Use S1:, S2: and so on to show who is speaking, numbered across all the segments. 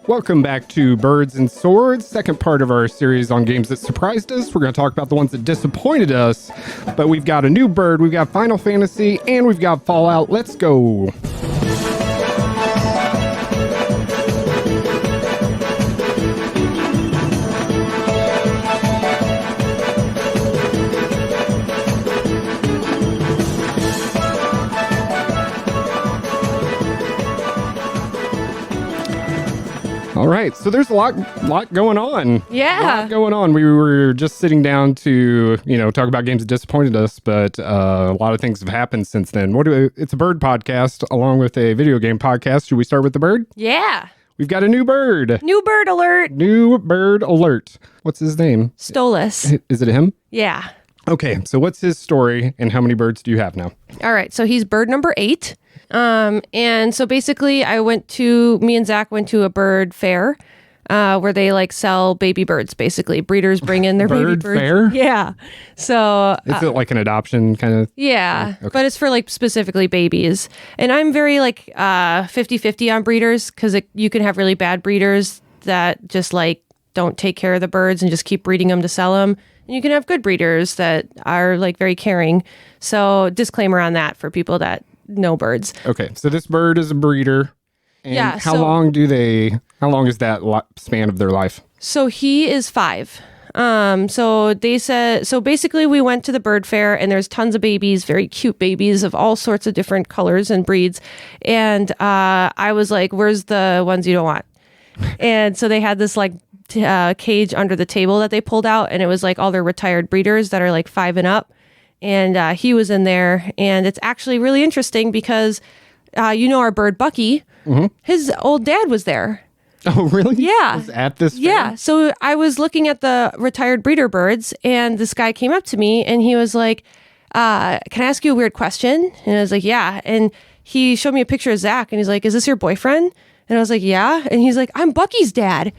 S1: Welcome back to Birds and Swords, second part of our series on games that surprised us. We're going to talk about the ones that disappointed us, but we've got a new bird, we've got Final Fantasy, and we've got Fallout. Let's go. All right, so there's a lot going on.
S2: Yeah.
S1: A lot going on. We were just sitting down to, talk about games that disappointed us, but a lot of things have happened since then. It's a bird podcast along with a video game podcast. Should we start with the bird?
S2: Yeah.
S1: We've got a new bird.
S2: New bird alert.
S1: New bird alert. What's his name?
S2: Stolus.
S1: Is it him?
S2: Yeah.
S1: Okay, so what's his story and how many birds do you have now?
S2: All right, so he's bird number 8. And so basically me and Zach went to a bird fair where they sell baby birds, basically. Breeders bring in their baby birds.
S1: Bird fair?
S2: Yeah. So
S1: Is it like an adoption kind of?
S2: Yeah,
S1: Okay.
S2: but it's for specifically babies. And I'm very 50-50 on breeders because you can have really bad breeders that just don't take care of the birds and just keep breeding them to sell them. And you can have good breeders that are very caring. So disclaimer on that for people that know birds.
S1: Okay, so this bird is a breeder. And
S2: Yeah,
S1: how long is that span of their life?
S2: So he is 5. So basically we went to the bird fair and there's tons of babies, very cute babies of all sorts of different colors and breeds. And I was like, where's the ones you don't want? And so they had this cage under the table that they pulled out, and it was all their retired breeders that are 5 and up. And he was in there, and it's actually really interesting because our bird Bucky, his old dad was there.
S1: Oh, really?
S2: Yeah.
S1: Was at this fair?
S2: Yeah. So I was looking at the retired breeder birds, and this guy came up to me, and he was like, can I ask you a weird question? And I was like, yeah. And he showed me a picture of Zach, and he's like, is this your boyfriend? And I was like, yeah. And he's like, I'm Bucky's dad.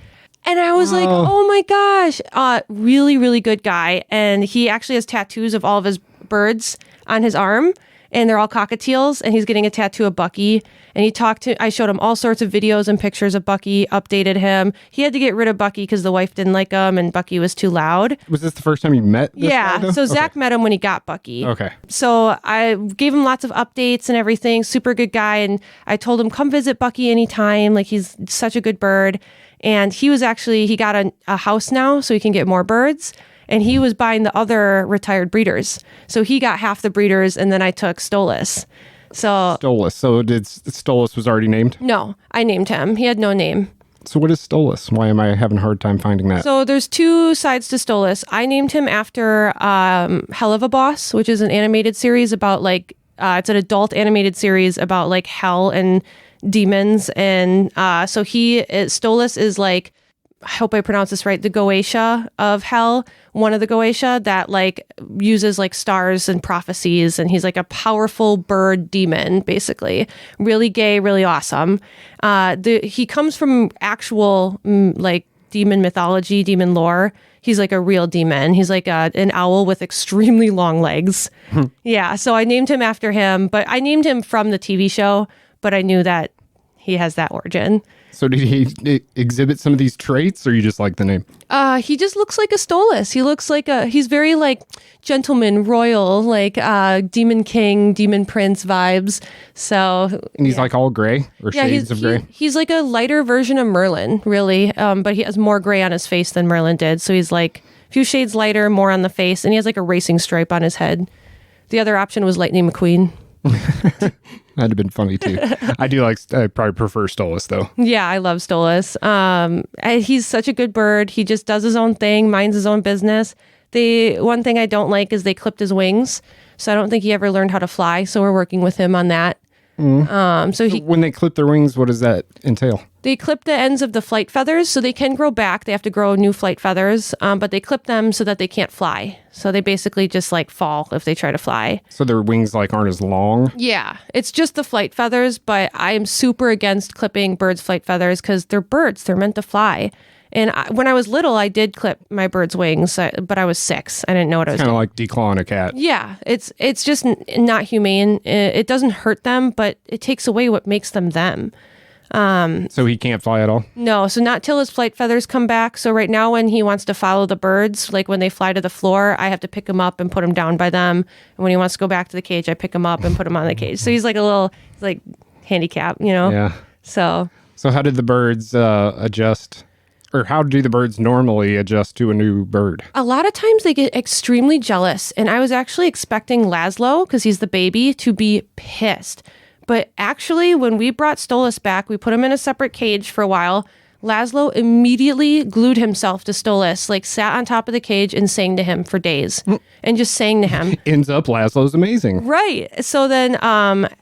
S2: And I was like, oh my gosh, really, really good guy. And he actually has tattoos of all of his birds on his arm, and they're all cockatiels, and he's getting a tattoo of Bucky. And I showed him all sorts of videos and pictures of Bucky, updated him. He had to get rid of Bucky because the wife didn't like him and Bucky was too loud.
S1: Was this the first time you met this guy, though?
S2: So Zach met him when he got Bucky.
S1: Okay.
S2: So I gave him lots of updates and everything, super good guy. And I told him, come visit Bucky anytime. He's such a good bird. And he got a house now so he can get more birds. And he was buying the other retired breeders. So he got half the breeders, and then I took Stolus. So
S1: Stolus was already named?
S2: No, I named him. He had no name.
S1: So what is Stolus? Why am I having a hard time finding that?
S2: So there's 2 sides to Stolus. I named him after Hell of a Boss, which is an animated series about it's an adult animated series about hell and demons. And so Stolus is I hope I pronounce this right, the Goetia of hell, one of the Goetia that uses stars and prophecies, and he's a powerful bird demon, basically. Really gay, really awesome. He comes from actual demon mythology, demon lore. He's a real demon. He's an owl with extremely long legs. Yeah, so I named him after him, but I named him from the TV show, but I knew that he has that origin.
S1: So did he exhibit some of these traits, or you just like the name?
S2: He just looks like a Stolus. He looks he's very gentleman, royal, demon king, demon prince vibes. So
S1: and he's all gray or shades of gray.
S2: He's a lighter version of Merlin, really. But he has more gray on his face than Merlin did. So he's a few shades lighter, more on the face, and he has a racing stripe on his head. The other option was Lightning McQueen.
S1: That'd have been funny too. I probably prefer Stolus though.
S2: Yeah, I love Stolus. He's such a good bird. He just does his own thing, minds his own business. The one thing I don't like is they clipped his wings. So I don't think he ever learned how to fly. So we're working with him on that. So
S1: when they clip their wings, what does that entail?
S2: They clip the ends of the flight feathers, so they can grow back. They have to grow new flight feathers, but they clip them so that they can't fly. So they basically just fall if they try to fly.
S1: So their wings aren't as long?
S2: Yeah, it's just the flight feathers, but I am super against clipping birds' flight feathers because they're birds. They're meant to fly. And when I was little, I did clip my bird's wings, but I was 6. I didn't know what I was doing.
S1: Kind of like declawing a cat.
S2: Yeah, it's just not humane. It doesn't hurt them, but it takes away what makes them them.
S1: So he can't fly at all?
S2: No, so not till his flight feathers come back. So right now when he wants to follow the birds, like when they fly to the floor, I have to pick him up and put him down by them. And when he wants to go back to the cage, I pick him up and put him on the cage. So he's like a little like handicap,
S1: Yeah.
S2: So
S1: how did the birds adjust? Or how do the birds normally adjust to a new bird?
S2: a lot of times they get extremely jealous. And I was actually expecting Laszlo, because he's the baby, to be pissed. But actually, when we brought Stolas back, we put him in a separate cage for a while. Laszlo immediately glued himself to Stolas, like sat on top of the cage and sang to him for days and just sang to him.
S1: Ends up Laszlo's amazing.
S2: Right. So then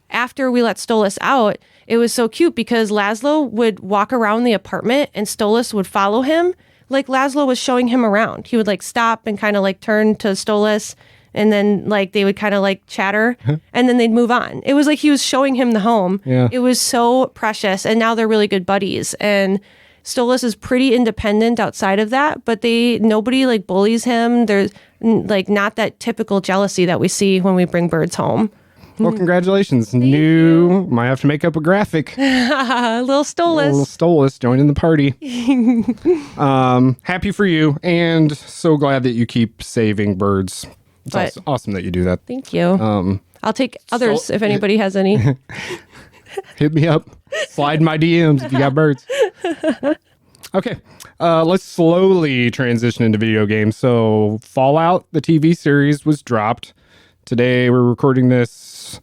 S2: after we let Stolas out, it was so cute because Laszlo would walk around the apartment and Stolas would follow him. Like Laszlo was showing him around. He would like stop and kind of like turn to Stolas. And then, like, they would kind of, like, chatter, and then they'd move on. It was like he was showing him the home.
S1: Yeah.
S2: It was so precious, and now they're really good buddies. And Stolas is pretty independent outside of that, but nobody, like, bullies him. There's, like, not that typical jealousy that we see when we bring birds home.
S1: Well, congratulations. Might have to make up a graphic.
S2: Little Stolas.
S1: Little Stolas joining the party. Happy for you, and so glad that you keep saving birds. It's awesome that you do that.
S2: Thank you. I'll take others if anybody has any.
S1: Hit me up. Slide in my DMs if you got birds. Okay. Let's slowly transition into video games. So Fallout, the TV series, was dropped. Today we're recording this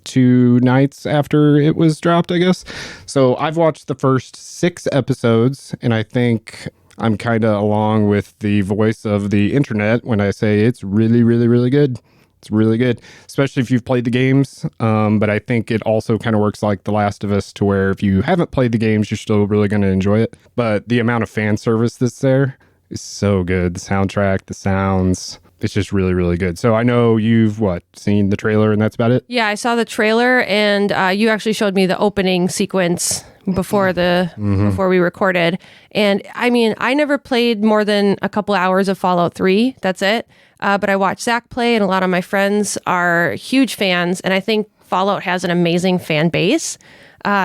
S1: 2 nights after it was dropped, I guess. So I've watched the first 6 episodes, and I think I'm kind of along with the voice of the internet when I say it's really, really, really good. It's really good, especially if you've played the games. But I think it also kind of works like The Last of Us to where if you haven't played the games, you're still really going to enjoy it. But the amount of fan service that's there is so good. The soundtrack, the sounds, it's just really, really good. So I know you've, seen the trailer and that's about it?
S2: Yeah, I saw the trailer, and you actually showed me the opening sequence before we recorded. And I mean, I never played more than a couple hours of Fallout 3. That's it. But I watched Zach play, and a lot of my friends are huge fans. And I think Fallout has an amazing fan base.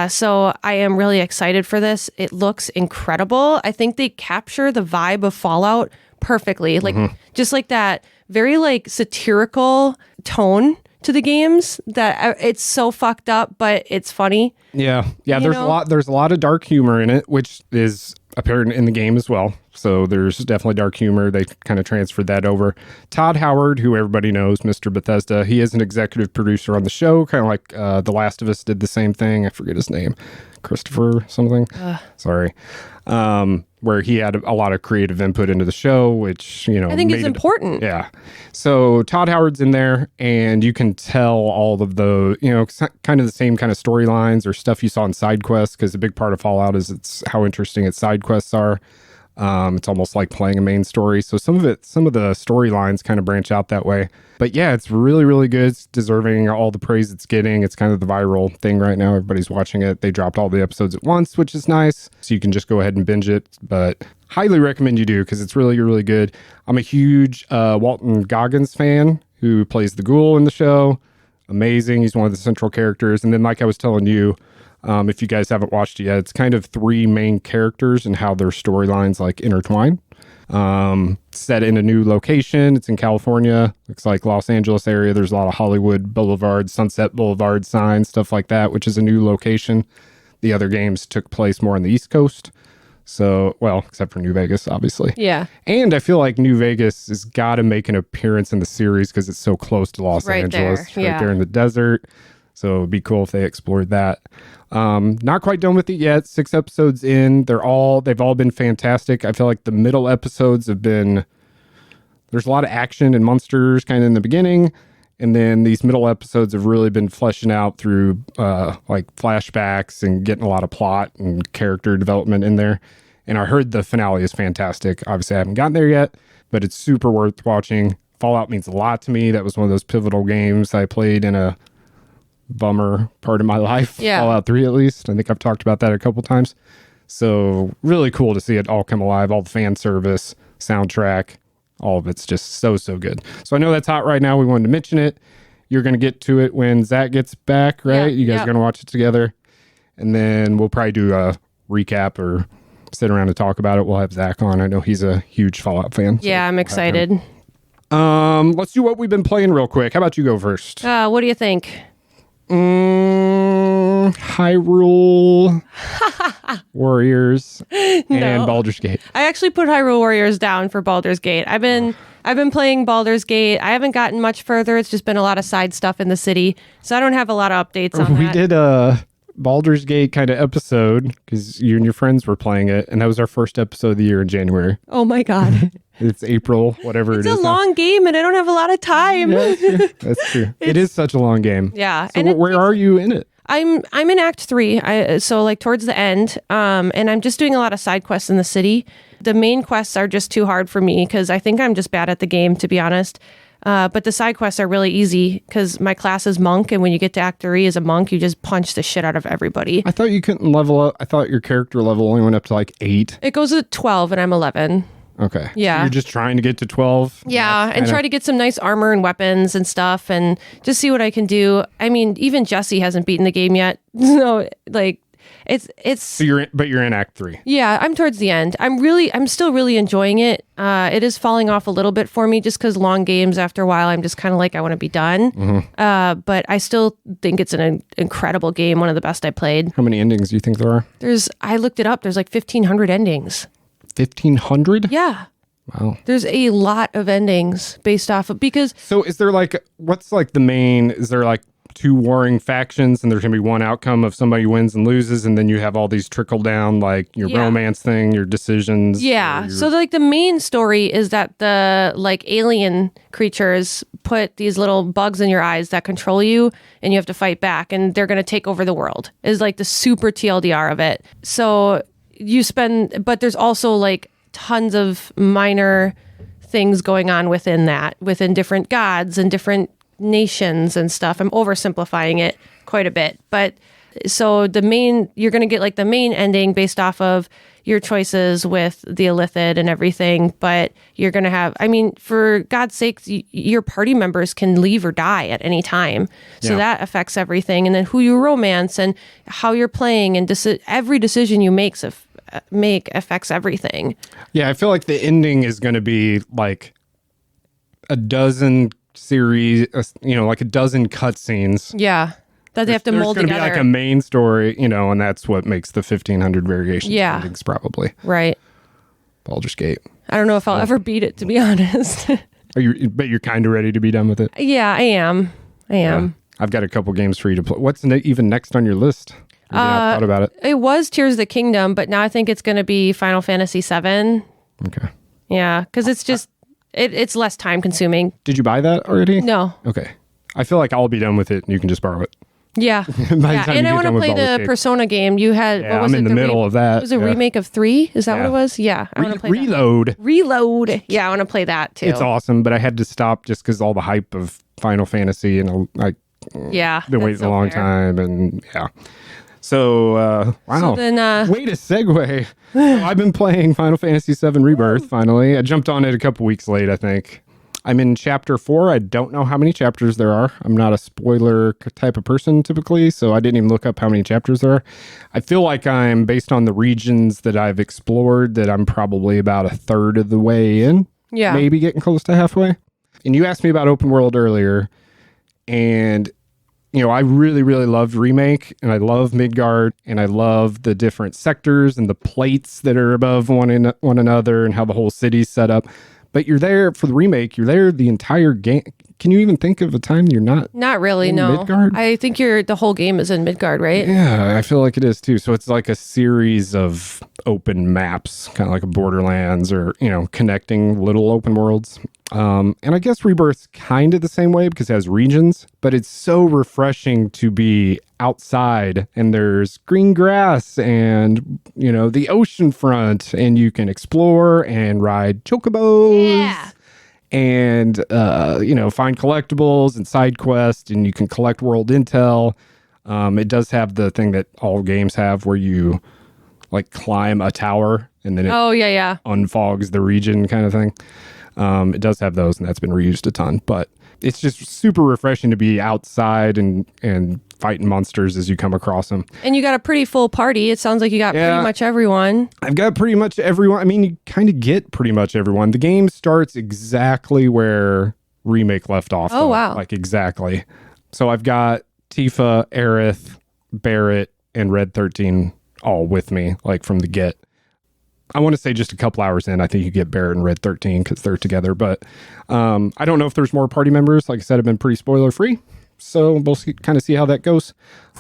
S2: So I am really excited for this. It looks incredible. I think they capture the vibe of Fallout perfectly. Like just like that very like satirical tone to the games that it's so fucked up, but it's funny.
S1: Yeah. There's a lot of dark humor in it, which is apparent in the game as well. So there's definitely dark humor. They kind of transferred that over. Todd Howard, who everybody knows, Mr. Bethesda, he is an executive producer on the show, kind of like The Last of Us did the same thing. I forget his name. Christopher something. Sorry. Where he had a lot of creative input into the show, which,
S2: I think is important.
S1: Yeah. So Todd Howard's in there, and you can tell all of the, kind of the same kind of storylines or stuff you saw in side quests, because a big part of Fallout is it's how interesting its side quests are. It's almost like playing a main story. So some of the storylines kind of branch out that way. But yeah, it's really, really good. It's deserving all the praise it's getting. It's kind of the viral thing right now. Everybody's watching it. They dropped all the episodes at once, which is nice. So you can just go ahead and binge it. But highly recommend you do, because it's really, really good. I'm a huge Walton Goggins fan, who plays the ghoul in the show. Amazing. He's one of the central characters. And then like I was telling you, if you guys haven't watched it yet, it's kind of 3 main characters and how their storylines like intertwine. Set in a new location. It's in California. Looks like Los Angeles area. There's a lot of Hollywood Boulevard, Sunset Boulevard signs, stuff like that, which is a new location. The other games took place more on the East Coast. So, well, except for New Vegas, obviously.
S2: Yeah.
S1: And I feel like New Vegas has got to make an appearance in the series because it's so close to Los Angeles.
S2: There.
S1: Right there in the desert. So it'd be cool if they explored that. Not quite done with it yet. 6 episodes in. They've all been fantastic. I feel like the middle episodes there's a lot of action and monsters kind of in the beginning. And then these middle episodes have really been fleshing out through like flashbacks and getting a lot of plot and character development in there. And I heard the finale is fantastic. Obviously, I haven't gotten there yet, but it's super worth watching. Fallout means a lot to me. That was one of those pivotal games I played in a bummer part of my life.
S2: Yeah.
S1: Fallout 3 at least. I think I've talked about that a couple times. So really cool to see it all come alive. All the fan service, soundtrack, all of it's just so good. So I know that's hot right now. We wanted to mention it. You're going to get to it when Zach gets back, right?
S2: Yeah,
S1: You guys are going to watch it together. and then we'll probably do a recap or sit around and talk about it. We'll have Zach on. I know he's a huge Fallout fan.
S2: Yeah, I'm excited.
S1: Let's do what we've been playing real quick. How about you go first?
S2: What do you think?
S1: Hyrule Warriors and Baldur's Gate.
S2: I actually put Hyrule Warriors down for Baldur's Gate. I've been playing Baldur's Gate. I haven't gotten much further. It's just been a lot of side stuff in the city, so I don't have a lot of updates on that.
S1: We did a Baldur's Gate kind of episode because you and your friends were playing it, and that was our first episode of the year in January.
S2: Oh my god.
S1: It's April, whatever it is.
S2: It's a long game, and I don't have a lot of time.
S1: Yeah, that's true. It is such a long game.
S2: Yeah.
S1: So where are you in it?
S2: I'm in Act 3, so like towards the end, and I'm just doing a lot of side quests in the city. The main quests are just too hard for me because I think I'm just bad at the game, to be honest. But the side quests are really easy because my class is monk, and when you get to Act 3 as a monk, you just punch the shit out of everybody.
S1: I thought you couldn't level up. I thought your character level only went up to like 8.
S2: It goes to 12, and I'm 11.
S1: Okay.
S2: Yeah.
S1: So you're just trying to get to 12?
S2: Yeah, and try to get some nice armor and weapons and stuff and just see what I can do. I mean, even Jesse hasn't beaten the game yet. So, like, it's
S1: So you're in Act 3.
S2: Yeah, I'm towards the end. I'm still really enjoying it. It is falling off a little bit for me just because long games, after a while, I'm just kind of like, I want to be done. Mm-hmm. But I still think it's an incredible game, one of the best I played.
S1: How many endings do you think there are?
S2: I looked it up. There's like 1,500 endings.
S1: 1,500?
S2: Yeah.
S1: Wow.
S2: There's a lot of endings based off of, because...
S1: So is there like, what's like the main, is there like 2 warring factions and there's going to be one outcome of somebody wins and loses, and then you have all these trickle down, like your romance thing, your decisions?
S2: Yeah. So like the main story is that the like alien creatures put these little bugs in your eyes that control you, and you have to fight back, and they're going to take over the world, is like the super TLDR of it. So but there's also like tons of minor things going on within different gods and different nations and stuff. I'm oversimplifying it quite a bit, but so you're going to get like the main ending based off of your choices with the Illithid and everything, but you're going to have, I mean, for God's sake, your party members can leave or die at any time. So that affects everything. And then who you romance and how you're playing, and every decision you make affects everything. Yeah,
S1: I feel like the ending is going to be like a dozen series, like a dozen cutscenes.
S2: Yeah, that they have to mold together.
S1: There's going to be like a main story, and that's what makes the 1,500 variations endings probably.
S2: Right.
S1: Baldur's Gate.
S2: I don't know if I'll ever beat it, to be honest.
S1: But you're kind of ready to be done with it?
S2: Yeah, I am.
S1: I've got a couple games for you to play. What's even next on your list? I thought about it.
S2: It was Tears of the Kingdom, but now I think it's going to be Final Fantasy VII.
S1: Okay.
S2: Yeah, because it's just, it's less time consuming.
S1: Did you buy that already?
S2: No.
S1: Okay. I feel like I'll be done with it and you can just borrow it.
S2: Yeah. And I want to play the Persona game. You had, what was
S1: I'm in the middle of that.
S2: It was a remake of 3? Is that what it was? Yeah. I want to play
S1: Reload.
S2: Reload. Yeah, I want to play that too.
S1: It's awesome, but I had to stop just because all the hype of Final Fantasy, and been waiting a long time, and So, wow.
S2: So then,
S1: way to segue. So I've been playing Final Fantasy VII Rebirth, finally. I jumped on it a couple weeks late, I think. I'm in chapter 4. I don't know how many chapters there are. I'm not a spoiler type of person typically, so I didn't even look up how many chapters there are. I feel like I'm, based on the regions that I've explored, that I'm probably about a third of the way in.
S2: Yeah.
S1: Maybe getting close to halfway. And you asked me about open world earlier, and I really, really loved Remake, and I love Midgard, and I love the different sectors and the plates that are above one another and how the whole city's set up. But you're there for the Remake, you're there the entire game. Can you even think of a time you're not?
S2: Not really, no.
S1: Midgard?
S2: I think the whole game is in Midgard, right?
S1: Yeah, I feel like it is too. So it's like a series of open maps, kind of like a Borderlands, or, connecting little open worlds. And I guess Rebirth's kind of the same way because it has regions, but it's so refreshing to be outside and there's green grass and, the ocean front, and you can explore and ride chocobos.
S2: Yeah.
S1: And, find collectibles and side quests, and you can collect world intel. It does have the thing that all games have where you climb a tower and then it unfogs the region kind of thing. It does have those, and that's been reused a ton. But it's just super refreshing to be outside and fighting monsters as you come across them.
S2: And you got a pretty full party. It sounds like you got pretty much everyone.
S1: I've got pretty much everyone. I mean, you kind of get pretty much everyone. The game starts exactly where Remake left off.
S2: Oh, wow.
S1: Like, exactly. So I've got Tifa, Aerith, Barrett, and Red 13 all with me, like, from the get. I want to say just a couple hours in, I think you get Barrett and Red 13 because they're together. But I don't know if there's more party members. Like I said, I've been pretty spoiler-free. So we'll kind of see how that goes.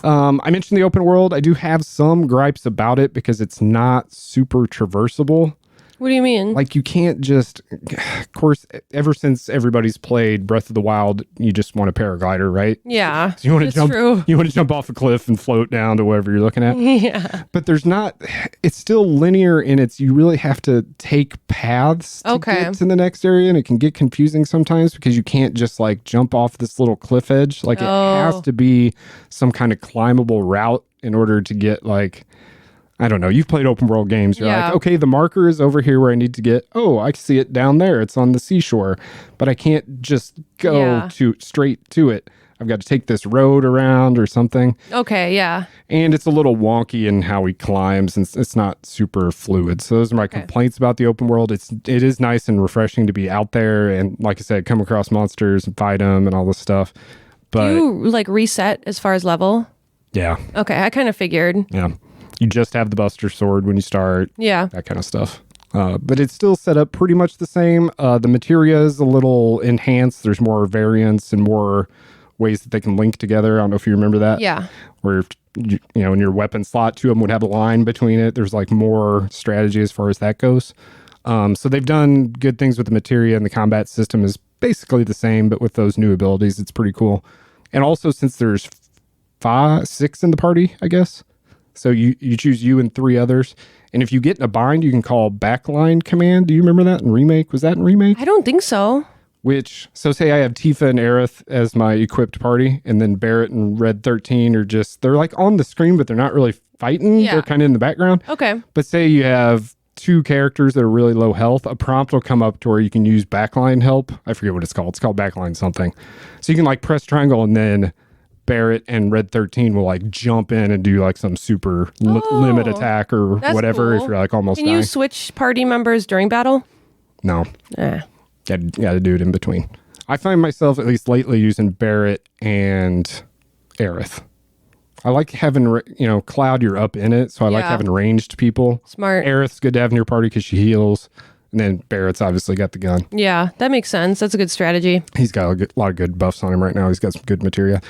S1: I mentioned the open world. I do have some gripes about it because it's not super traversable.
S2: What do you mean?
S1: Like, you can't just, of course, ever since everybody's played Breath of the Wild, you just want a paraglider, right?
S2: Yeah,
S1: so you want to jump.
S2: True.
S1: You want to jump off a cliff and float down to wherever you're looking at.
S2: Yeah.
S1: But there's not. It's still linear, and you really have to take paths to get to the next area, and it can get confusing sometimes because you can't just like jump off this little cliff edge. Like, it has to be some kind of climbable route in order to get like. I don't know. You've played open world games. You're like, okay, the marker is over here where I need to get. Oh, I see it down there. It's on the seashore. But I can't just go straight to it. I've got to take this road around or something.
S2: Okay, yeah.
S1: And it's a little wonky in how he climbs, and it's not super fluid. So those are my complaints about the open world. It is nice and refreshing to be out there and, like I said, come across monsters and fight them and all this stuff. But
S2: do you like reset as far as level?
S1: Yeah.
S2: Okay, I kind of figured.
S1: Yeah. You just have the Buster Sword when you start.
S2: Yeah.
S1: That kind of stuff. But it's still set up pretty much the same. The materia is a little enhanced. There's more variants and more ways that they can link together. I don't know if you remember that.
S2: Yeah.
S1: Where, in your weapon slot, two of them would have a line between it. There's like more strategy as far as that goes. So they've done good things with the materia, and the combat system is basically the same, but with those new abilities, it's pretty cool. And also, since there's 6 in the party, I guess. So you choose you and 3 others. And if you get in a bind, you can call backline command. Do you remember that in Remake? Was that in Remake?
S2: I don't think so.
S1: So say I have Tifa and Aerith as my equipped party, and then Barrett and Red 13 are they're like on the screen, but they're not really fighting.
S2: Yeah.
S1: They're kind of in the background.
S2: Okay.
S1: But say you have 2 characters that are really low health, a prompt will come up to where you can use backline help. I forget what it's called. It's called backline something. So you can like press triangle, and then Barrett and Red 13 will like jump in and do like some super limit attack or whatever.
S2: Cool.
S1: If you're like almost
S2: Can
S1: dying.
S2: you switch party members during battle?
S1: No. Got to do it in between. I find myself, at least lately, using Barrett and Aerith. I like having, Cloud, you're up in it, so I like having ranged people.
S2: Smart.
S1: Aerith's good to have in your party because she heals. And then Barrett's obviously got the gun.
S2: Yeah, that makes sense. That's a good strategy.
S1: He's got a lot of good buffs on him right now. He's got some good materia.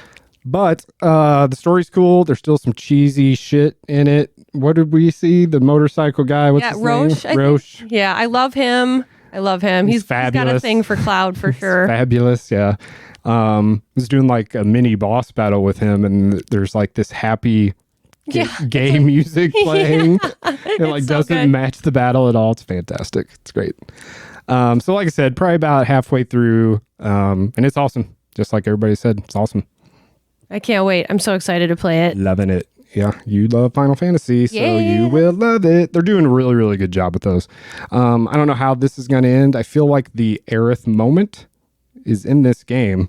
S1: But the story's cool. There's still some cheesy shit in it. What did we see? The motorcycle guy. What's his
S2: Roche.
S1: name? Roche.
S2: Yeah, I love him. He's
S1: fabulous.
S2: He's got a thing for Cloud for sure.
S1: Fabulous, yeah. I was doing like a mini boss battle with him, and there's like this happy gay music playing. It like doesn't match the battle at all. It's fantastic. It's great. So like I said, probably about halfway through, and it's awesome. Just like everybody said, it's awesome.
S2: I can't wait. I'm so excited to play it.
S1: Loving it. Yeah, you love Final Fantasy, so you will love it. They're doing a really, really good job with those. I don't know how this is going to end. I feel like the Aerith moment is in this game.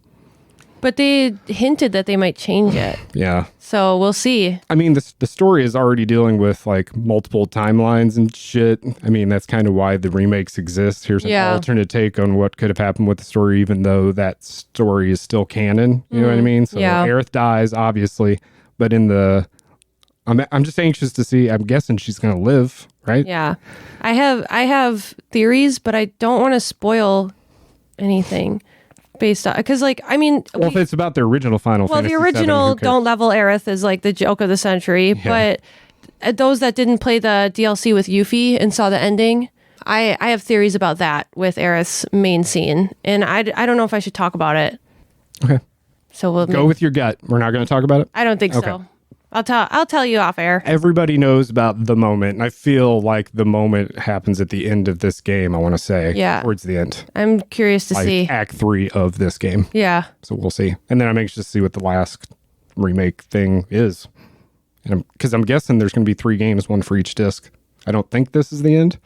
S2: But they hinted that they might change it.
S1: Yeah.
S2: So we'll see.
S1: I mean, the story is already dealing with like multiple timelines and shit. I mean, that's kind of why the remakes exist. Here's an alternate take on what could have happened with the story, even though that story is still canon. You know what I mean? So Aerith dies, obviously, but in the... I'm just anxious to see. I'm guessing she's going to live, right?
S2: Yeah. I have theories, but I don't want to spoil anything. Based on, because
S1: if it's about the original Final Fantasy
S2: the original
S1: VII,
S2: Don't Level Aerith is like the joke of the century, but those that didn't play the DLC with Yuffie and saw the ending, I have theories about that with Aerith's main scene, and I don't know if I should talk about it.
S1: Okay.
S2: So we'll
S1: go with your gut. We're not going to talk about it?
S2: I don't think so. I'll tell you off air.
S1: Everybody knows about the moment, and I feel like the moment happens at the end of this game, I want to say.
S2: Yeah.
S1: Towards the end.
S2: I'm curious to see.
S1: Act 3 of this game.
S2: Yeah.
S1: So we'll see. And then I'm anxious to see what the last remake thing is. Because I'm guessing there's going to be 3 games, one for each disc. I don't think this is the end.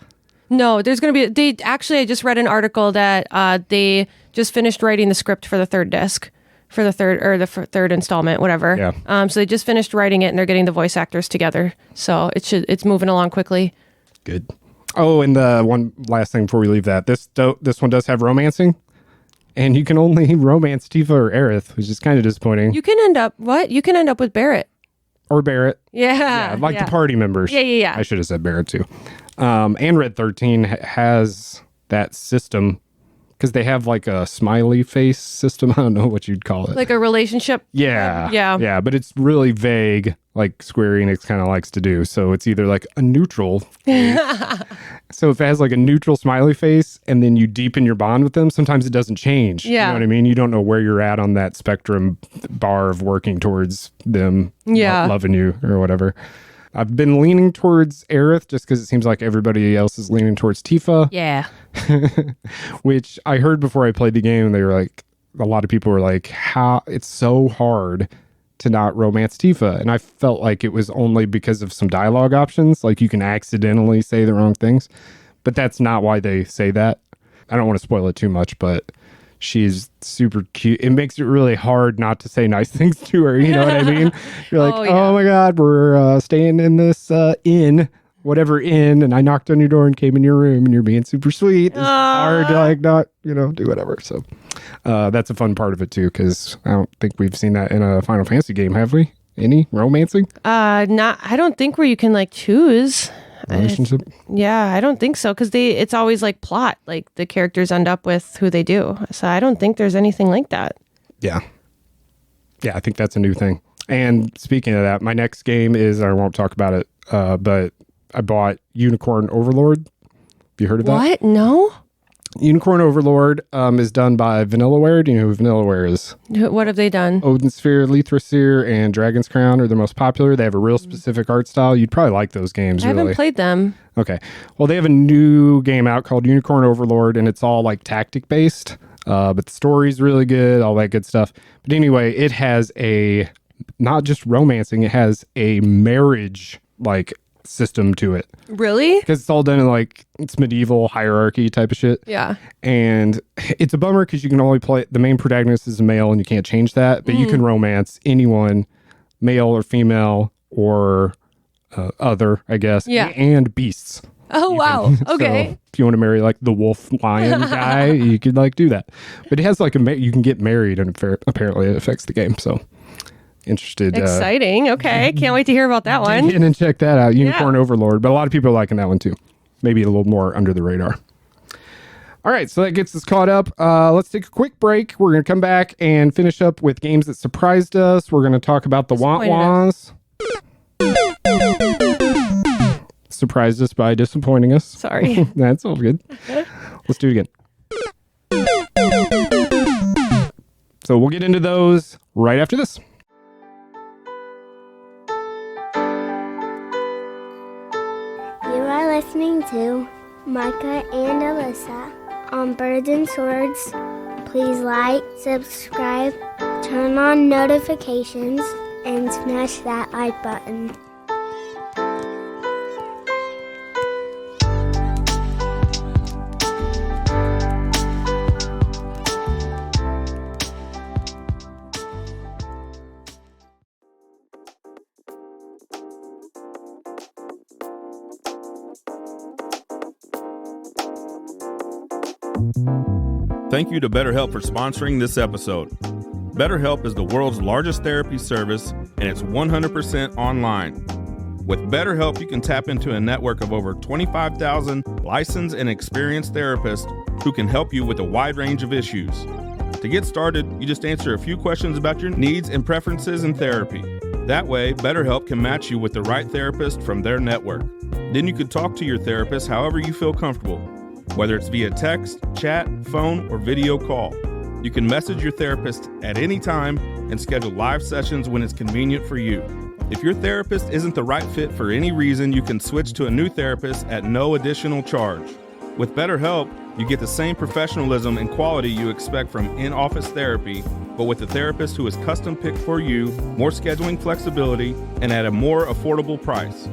S2: No, there's going to be. I just read an article that they just finished writing the script for the third disc, for the third installment, whatever.
S1: Yeah.
S2: So they just finished writing it, and they're getting the voice actors together. So it's moving along quickly.
S1: Good. Oh, and the one last thing before we leave that, this one does have romancing, and you can only romance Tifa or Aerith, which is kind of disappointing.
S2: You can end up with Barrett.
S1: Or Barrett.
S2: Yeah.
S1: Like the party members.
S2: Yeah.
S1: I should have said Barrett too. And Red 13 has that system because they have like a smiley face system. I don't know what you'd call it.
S2: Like a relationship.
S1: Yeah.
S2: Yeah.
S1: But it's really vague, like Square Enix kind of likes to do. So it's either like a neutral face. So if it has like a neutral smiley face and then you deepen your bond with them, sometimes it doesn't change.
S2: Yeah.
S1: You know what I mean? You don't know where you're at on that spectrum bar of working towards them loving you or whatever. I've been leaning towards Aerith just because it seems like everybody else is leaning towards Tifa.
S2: Yeah.
S1: Which I heard before I played the game. They were like, a lot of people were like, how it's so hard to not romance Tifa. And I felt like it was only because of some dialogue options. Like you can accidentally say the wrong things. But that's not why they say that. I don't want to spoil it too much, but she's super cute. It makes it really hard not to say nice things to her. You know what I mean? You're like, oh my God, we're staying in this inn, whatever inn, and I knocked on your door and came in your room and you're being super sweet. It's hard to like not, do whatever. So that's a fun part of it too, because I don't think we've seen that in a Final Fantasy game, have we? Any romancing?
S2: I don't think where you can like choose.
S1: Relationship?
S2: I don't think so because it's always like plot, like the characters end up with who they do. So I don't think there's anything like that.
S1: Yeah, I think that's a new thing. And speaking of that, my next game is, I won't talk about it, but I bought Unicorn Overlord. Have you heard of that?
S2: What? No?
S1: Unicorn Overlord is done by Vanillaware. Do you know who Vanillaware is?
S2: What have they done?
S1: Odin Sphere, Lethrosir, and Dragon's Crown are the most popular. They have a real specific art style. You'd probably like those games.
S2: I haven't played them.
S1: Okay. Well, they have a new game out called Unicorn Overlord, and it's all like tactic based, but the story's really good, all that good stuff. But anyway, it has not just romancing, it has a marriage like system to it.
S2: Really?
S1: Because it's all done in like, it's medieval hierarchy type of shit.
S2: Yeah.
S1: And it's a bummer because you can only play, the main protagonist is a male and you can't change that, but you can romance anyone, male or female or other, I guess.
S2: Yeah.
S1: And beasts.
S2: Oh, wow. Okay.
S1: So if you want to marry like the wolf lion guy, you could like do that. But it has like you can get married and apparently it affects the game. So interested.
S2: Exciting. Okay. Can't wait to hear about that one.
S1: Dig in and check that out. Unicorn Overlord. But a lot of people are liking that one too. Maybe a little more under the radar. All right. So that gets us caught up. Let's take a quick break. We're going to come back and finish up with games that surprised us. We're going to talk about the Want-Wants. Surprised us by disappointing us.
S2: Sorry.
S1: That's all good. Let's do it again. So we'll get into those right after this.
S3: You are listening to Micah and Alyssa on Birds and Swords. Please like, subscribe, turn on notifications, and smash that like button.
S4: Thank you to BetterHelp for sponsoring this episode. BetterHelp is the world's largest therapy service, and it's 100% online. With BetterHelp, you can tap into a network of over 25,000 licensed and experienced therapists who can help you with a wide range of issues. To get started, you just answer a few questions about your needs and preferences in therapy. That way, BetterHelp can match you with the right therapist from their network. Then you can talk to your therapist however you feel comfortable, whether it's via text, chat, phone, or video call. You can message your therapist at any time and schedule live sessions when it's convenient for you. If your therapist isn't the right fit for any reason, you can switch to a new therapist at no additional charge. With BetterHelp, you get the same professionalism and quality you expect from in-office therapy, but with a therapist who is custom-picked for you, more scheduling flexibility, and at a more affordable price.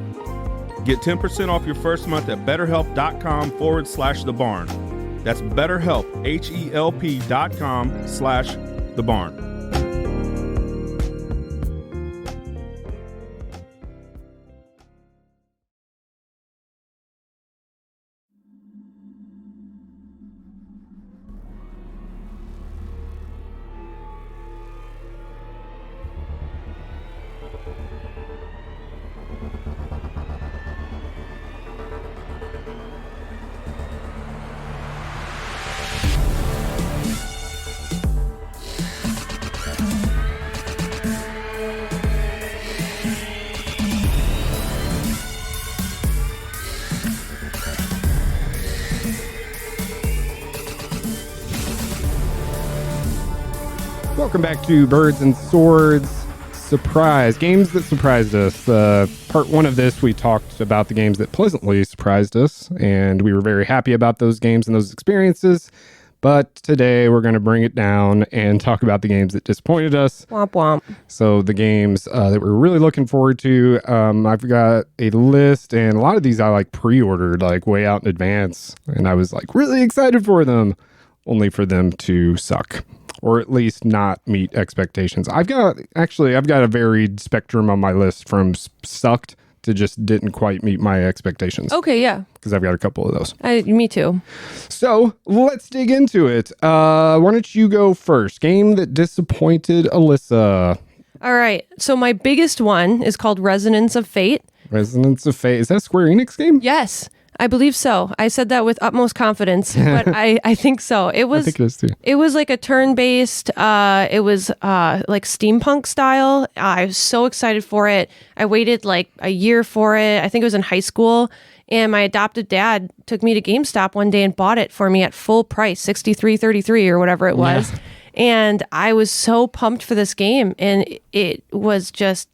S4: Get 10% off your first month at betterhelp.com/thebarn. That's BetterHelp, HELP.com/thebarn.
S1: Welcome back to Birds and Swords Surprise. Games that surprised us. Part one of this, we talked about the games that pleasantly surprised us, and we were very happy about those games and those experiences. But today we're going to bring it down and talk about the games that disappointed us.
S2: Womp womp.
S1: So the games that we're really looking forward to, I've got a list, and a lot of these I like pre-ordered like way out in advance, and I was like really excited for them, only for them to suck. Or at least not meet expectations. I've got a varied spectrum on my list from sucked to just didn't quite meet my expectations.
S2: Okay, yeah.
S1: Because I've got a couple of those.
S2: Me too.
S1: So let's dig into it. Why don't you go first? Game that disappointed Alyssa.
S2: All right. So my biggest one is called Resonance of Fate.
S1: Resonance of Fate. Is that a Square Enix game?
S2: Yes. I believe so. I said that with utmost confidence, but I think so. I think it is too. It was like a turn-based, it was like steampunk style. I was so excited for it. I waited like a year for it. I think it was in high school. And my adopted dad took me to GameStop one day and bought it for me at full price, $63.33 or whatever it was. Yeah. And I was so pumped for this game. And it was just,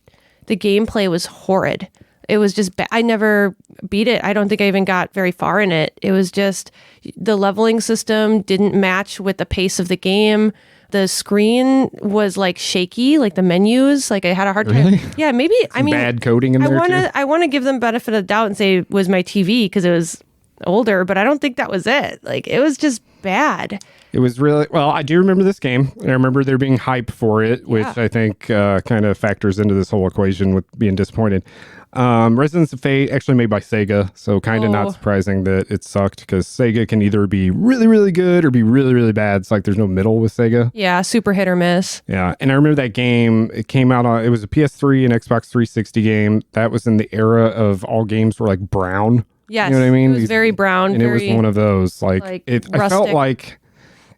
S2: the gameplay was horrid. It was just, I never beat it. I don't think I even got very far in it. It was just, the leveling system didn't match with the pace of the game. The screen was like shaky, like the menus. Like I had a hard time.
S1: Really?
S2: Yeah, maybe.
S1: Some bad coding in there too.
S2: I want to give them benefit of the doubt and say it was my TV because it was older, but I don't think that was it. Like it was just bad.
S1: It was really, well, I do remember this game. And I remember there being hype for it, which I think kind of factors into this whole equation with being disappointed. Resonance of Fate, actually made by Sega, so kind of not surprising that it sucked, because Sega can either be really, really good or be really, really bad. It's like there's no middle with Sega.
S2: Yeah, super hit or miss.
S1: Yeah, and I remember that game, it came out on, it was a PS3 and Xbox 360 game. That was in the era of all games were like brown.
S2: Yes,
S1: you know what I mean?
S2: It was very brown.
S1: And
S2: very,
S1: it was one of those, like it, I felt like,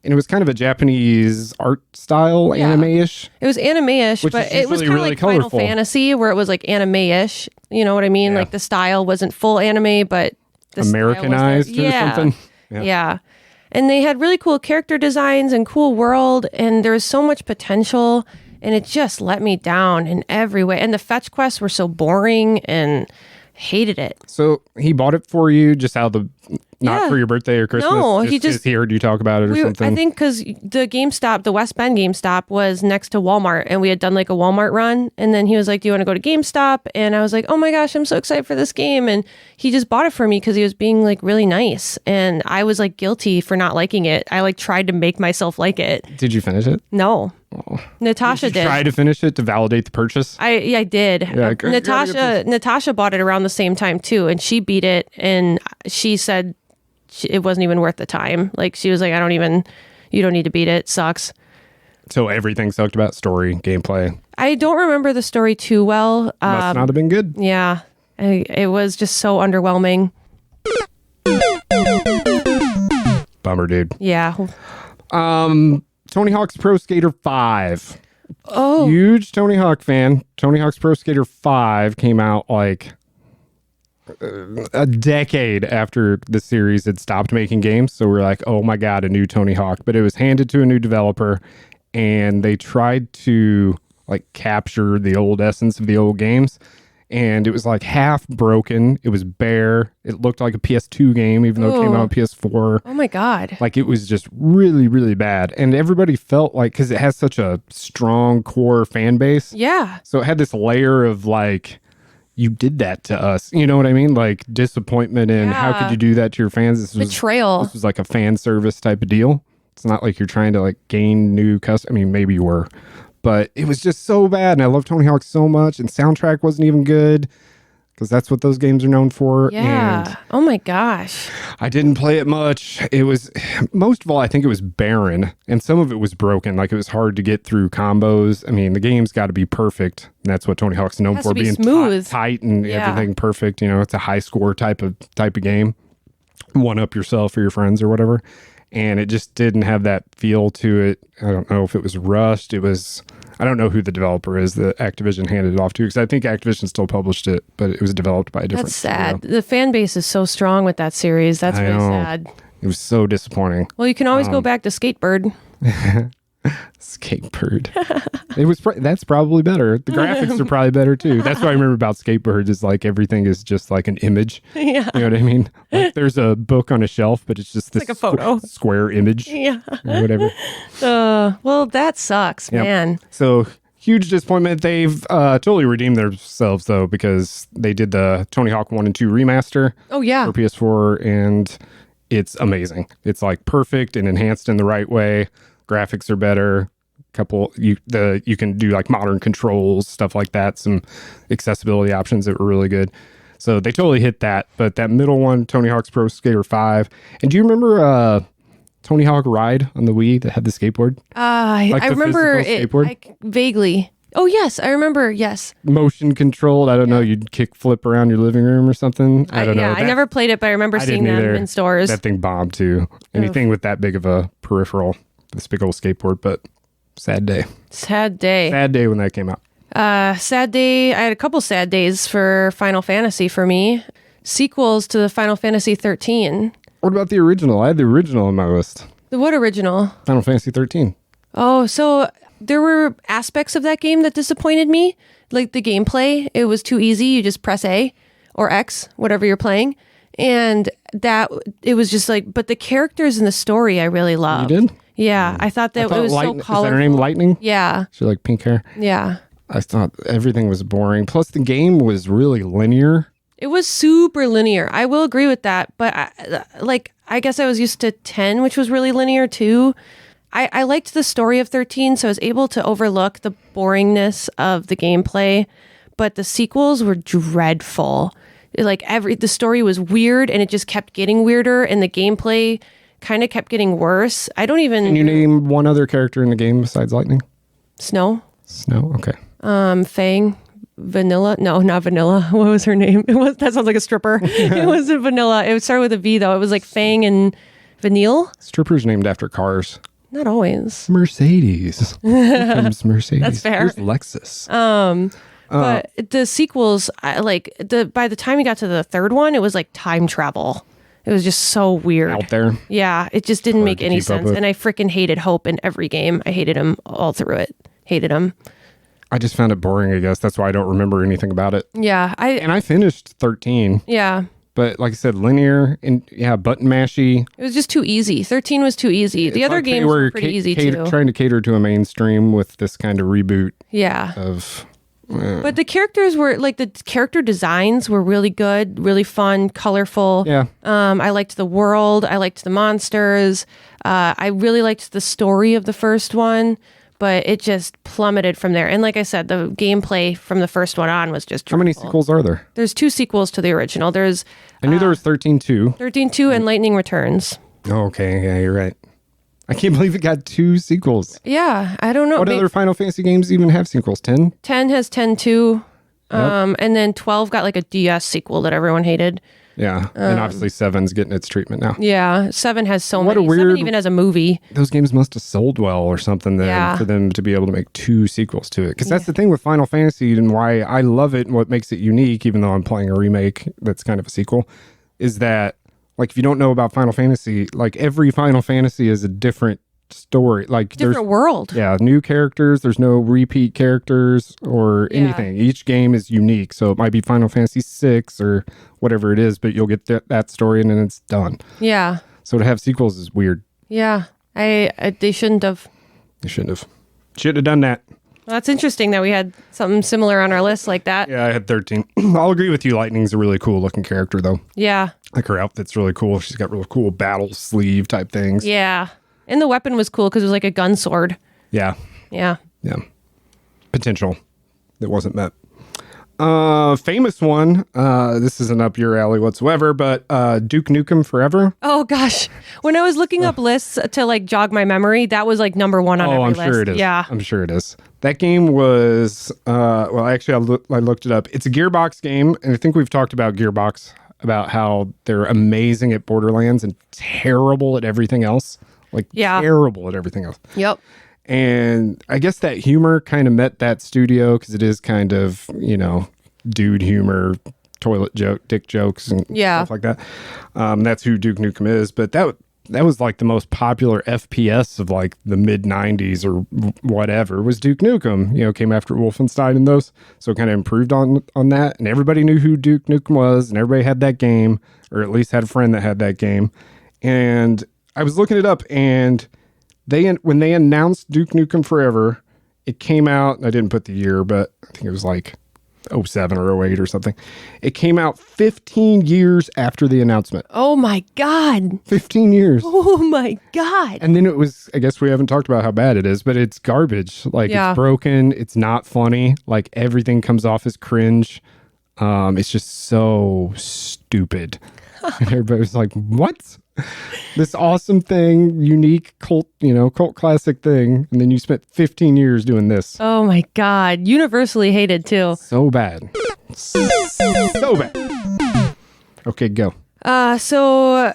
S1: and it was kind of a Japanese art style, anime-ish.
S2: It was anime-ish, but it was kind of like colorful. Final Fantasy, where it was like anime-ish. You know what I mean? Yeah. Like the style wasn't full anime, but the
S1: Americanized or something.
S2: Yeah. And they had really cool character designs and cool world, and there was so much potential, and it just let me down in every way. And the fetch quests were so boring, and hated it.
S1: So he bought it for you just out of the... Not for your birthday or Christmas?
S2: No,
S1: he heard you talk about it or something?
S2: I think because the GameStop, the West Bend GameStop was next to Walmart, and we had done like a Walmart run, and then he was like, do you want to go to GameStop? And I was like, oh my gosh, I'm so excited for this game. And he just bought it for me because he was being like really nice, and I was like guilty for not liking it. I like tried to make myself like it.
S1: Did you finish it?
S2: No. Natasha did.
S1: Try to finish it to validate the purchase?
S2: I did. Yeah, Natasha bought it around the same time too, and she beat it, and she said it wasn't even worth the time. Like she was like, you don't need to beat it. Sucks.
S1: So everything sucked about story, gameplay.
S2: I don't remember the story too well.
S1: Must not have been good.
S2: Yeah. It was just so underwhelming.
S1: Bummer, dude.
S2: Yeah.
S1: Tony Hawk's Pro Skater 5.
S2: Oh.
S1: Huge Tony Hawk fan. Tony Hawk's Pro Skater 5 came out like a decade after the series had stopped making games. So we're like, oh my God, a new Tony Hawk. But it was handed to a new developer, and they tried to like capture the old essence of the old games. And it was like half broken. It was bare. It looked like a PS2 game, even though it came out on PS4.
S2: Oh my God.
S1: Like it was just really, really bad. And everybody felt like, because it has such a strong core fan base.
S2: Yeah.
S1: So it had this layer of like, you did that to us. You know what I mean? Like disappointment and how could you do that to your fans?
S2: Betrayal.
S1: This was like a fan service type of deal. It's not like you're trying to like gain new customers. I mean, maybe you were, but it was just so bad. And I love Tony Hawk so much, and soundtrack wasn't even good. Because that's what those games are known for.
S2: Yeah.
S1: And
S2: oh my gosh.
S1: I didn't play it much. It was, most of all, I think it was barren. And some of it was broken. Like it was hard to get through combos. I mean, the game's got to be perfect. And that's what Tony Hawk's known for,
S2: be
S1: being
S2: smooth.
S1: tight and everything perfect. You know, it's a high score type of game. One up yourself or your friends or whatever. And it just didn't have that feel to it. I don't know if it was rushed. I don't know who the developer is that Activision handed it off to, because I think Activision still published it, but it was developed by a different
S2: That's sad.
S1: studio.
S2: The fan base is so strong with that series. That's really sad.
S1: It was so disappointing.
S2: Well, you can always go back to Skatebird.
S1: Skatebird. That's probably better. The graphics are probably better too. That's what I remember about Skatebird is like everything is just like an image.
S2: Yeah.
S1: You know what I mean? Like there's a book on a shelf, but it's just this
S2: like a photo.
S1: Square image.
S2: Yeah.
S1: Or whatever.
S2: Well, that sucks, man.
S1: So huge disappointment. They've totally redeemed themselves though, because they did the Tony Hawk 1 and 2 remaster.
S2: Oh yeah.
S1: For PS4, and it's amazing. It's like perfect and enhanced in the right way. Graphics are better. You can do like modern controls, stuff like that. Some accessibility options that were really good. So they totally hit that. But that middle one, Tony Hawk's Pro Skater 5. And do you remember Tony Hawk Ride on the Wii that had the skateboard?
S2: I remember it vaguely. Oh yes, I remember. Yes.
S1: Motion controlled. I don't know. You'd kick flip around your living room or something. I don't know.
S2: Yeah, I never played it, but I remember seeing them in stores.
S1: That thing bombed too. Anything with that big of a peripheral, this big old skateboard, but sad day.
S2: Sad day.
S1: Sad day when that came out.
S2: Sad day. I had a couple sad days for Final Fantasy for me. Sequels to the Final Fantasy 13.
S1: What about the original? I had the original on my list.
S2: The what original?
S1: Final Fantasy 13.
S2: Oh, so there were aspects of that game that disappointed me. Like the gameplay, it was too easy. You just press A or X, whatever you're playing. And it was just like, but the characters in the story I really loved.
S1: You did?
S2: Yeah, I thought it was so colorful.
S1: Is that her name, Lightning?
S2: Yeah.
S1: She had like pink hair?
S2: Yeah.
S1: I thought everything was boring. Plus the game was really linear.
S2: It was super linear. I will agree with that. But I guess I was used to 10, which was really linear too. I liked the story of 13, so I was able to overlook the boringness of the gameplay. But the sequels were dreadful. Like the story was weird, and it just kept getting weirder, and the gameplay kind of kept getting worse. I don't even.
S1: Can you name one other character in the game besides Lightning?
S2: Snow.
S1: Okay.
S2: Fang. Vanilla? No, not Vanilla. What was her name? That sounds like a stripper. It wasn't Vanilla. It started with a V though. It was like Fang and Vanille.
S1: Strippers named after cars.
S2: Not always.
S1: Mercedes. Here comes Mercedes.
S2: That's fair.
S1: Here's Lexus.
S2: But the sequels, by the time you got to the third one, it was like time travel. It was just so weird.
S1: Out there.
S2: Yeah, it just didn't make any sense. And I freaking hated Hope in every game. I hated him all through it. Hated him.
S1: I just found it boring, I guess. That's why I don't remember anything about it.
S2: Yeah.
S1: I finished 13.
S2: Yeah.
S1: But like I said, linear and button mashy.
S2: It was just too easy. 13 was too easy. The other games were pretty easy too.
S1: Trying to cater to a mainstream with this kind of reboot.
S2: Yeah.
S1: Of.
S2: But the characters were the character designs were really good, really fun, colorful.
S1: Yeah.
S2: I liked the world. I liked the monsters. I really liked the story of the first one, but it just plummeted from there. And like I said, the gameplay from the first one on was just dreadful.
S1: How many sequels are there?
S2: There's 2 sequels to the original. There's
S1: I knew there was 13-2.
S2: 13-2 and Lightning Returns.
S1: Oh, okay. Yeah, you're right. I can't believe it got 2 sequels.
S2: Yeah, I don't know.
S1: What other Final Fantasy games even have sequels? 10?
S2: 10 has 10-2. And then 12 got like a DS sequel that everyone hated.
S1: Yeah, and obviously 7's getting its treatment now.
S2: Yeah, 7 has so many. 7 even has a movie.
S1: Those games must have sold well or something then for them to be able to make 2 sequels to it. Because that's the thing with Final Fantasy and why I love it and what makes it unique, even though I'm playing a remake that's kind of a sequel, is that like if you don't know about Final Fantasy, like every Final Fantasy is a different story, like
S2: different world.
S1: Yeah, new characters. There's no repeat characters or anything. Each game is unique, so it might be Final Fantasy 6 or whatever it is, but you'll get that story and then it's done.
S2: Yeah.
S1: So to have sequels is weird.
S2: Yeah, they shouldn't have.
S1: They shouldn't have done that.
S2: That's interesting that we had something similar on our list like that.
S1: Yeah, I had 13. I'll agree with you. Lightning's a really cool looking character, though.
S2: Yeah.
S1: Like her outfit's really cool. She's got real cool battle sleeve type things.
S2: Yeah. And the weapon was cool because it was like a gun sword.
S1: Yeah.
S2: Yeah.
S1: Yeah. Potential that wasn't met. Famous one. This isn't up your alley whatsoever, but Duke Nukem Forever.
S2: Oh gosh, when I was looking up lists to like jog my memory, that was like number one on every list.
S1: Sure it is.
S2: Yeah,
S1: I'm sure it is. That game was well, actually, I looked it up. It's a Gearbox game, and I think we've talked about Gearbox, about how they're amazing at Borderlands and terrible at everything else. Like terrible at everything else.
S2: Yep.
S1: And I guess that humor kind of met that studio because it is kind of, dude humor, toilet joke, dick jokes, and stuff like that. That's who Duke Nukem is. But that was like the most popular FPS of like the mid 90s or whatever was Duke Nukem. Came after Wolfenstein and those. So it kind of improved on that. And everybody knew who Duke Nukem was, and everybody had that game, or at least had a friend that had that game. And I was looking it up, and when they announced Duke Nukem Forever, it came out, and I didn't put the year, but I think it was like 07 or 08 or something. It came out 15 years after the announcement.
S2: Oh my God.
S1: 15 years.
S2: Oh my God.
S1: And then it was, I guess we haven't talked about how bad it is, but it's garbage. Like it's broken. It's not funny. Like everything comes off as cringe. It's just so stupid. And everybody was like, what? This awesome thing, unique cult classic thing, and then you spent 15 years doing this.
S2: Oh my God. Universally hated too.
S1: So bad. So bad. Okay, go.
S2: So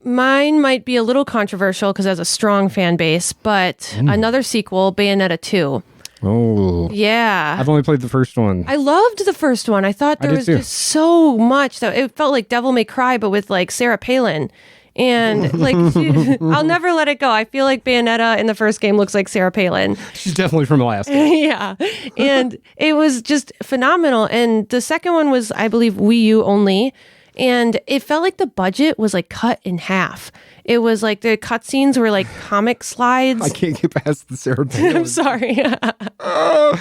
S2: mine might be a little controversial because it has a strong fan base, but another sequel, Bayonetta 2.
S1: Oh.
S2: Yeah.
S1: I've only played the first one.
S2: I loved the first one. I thought there was just so much that it felt like Devil May Cry, but with like Sarah Palin. And like, I'll never let it go. I feel like Bayonetta in the first game looks like Sarah Palin.
S1: She's definitely from Alaska.
S2: Yeah. And it was just phenomenal. And the second one was, I believe, Wii U only. And it felt like the budget was like cut in half. It was like the cutscenes were like comic slides.
S1: I can't get past the Sarah Palin.
S2: I'm sorry.
S1: Oh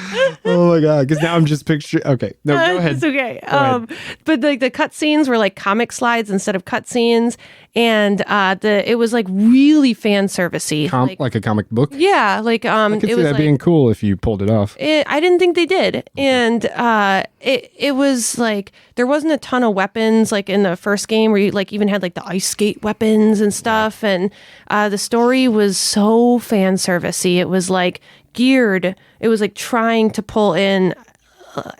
S1: my God. Because now I'm just picturing. Okay. No, go ahead.
S2: It's okay.
S1: Go
S2: but like the cutscenes were like comic slides instead of cutscenes. And it was like really fan servicey.
S1: Like a comic book?
S2: Yeah. Like
S1: I could
S2: it
S1: see
S2: was
S1: that
S2: like,
S1: being cool if you pulled it off.
S2: I didn't think they did. And it was like there wasn't a ton of weapons like in the first game where you like even had like the ice skate weapons and stuff. And the story was so fan servicey. It was like geared. It was like trying to pull in,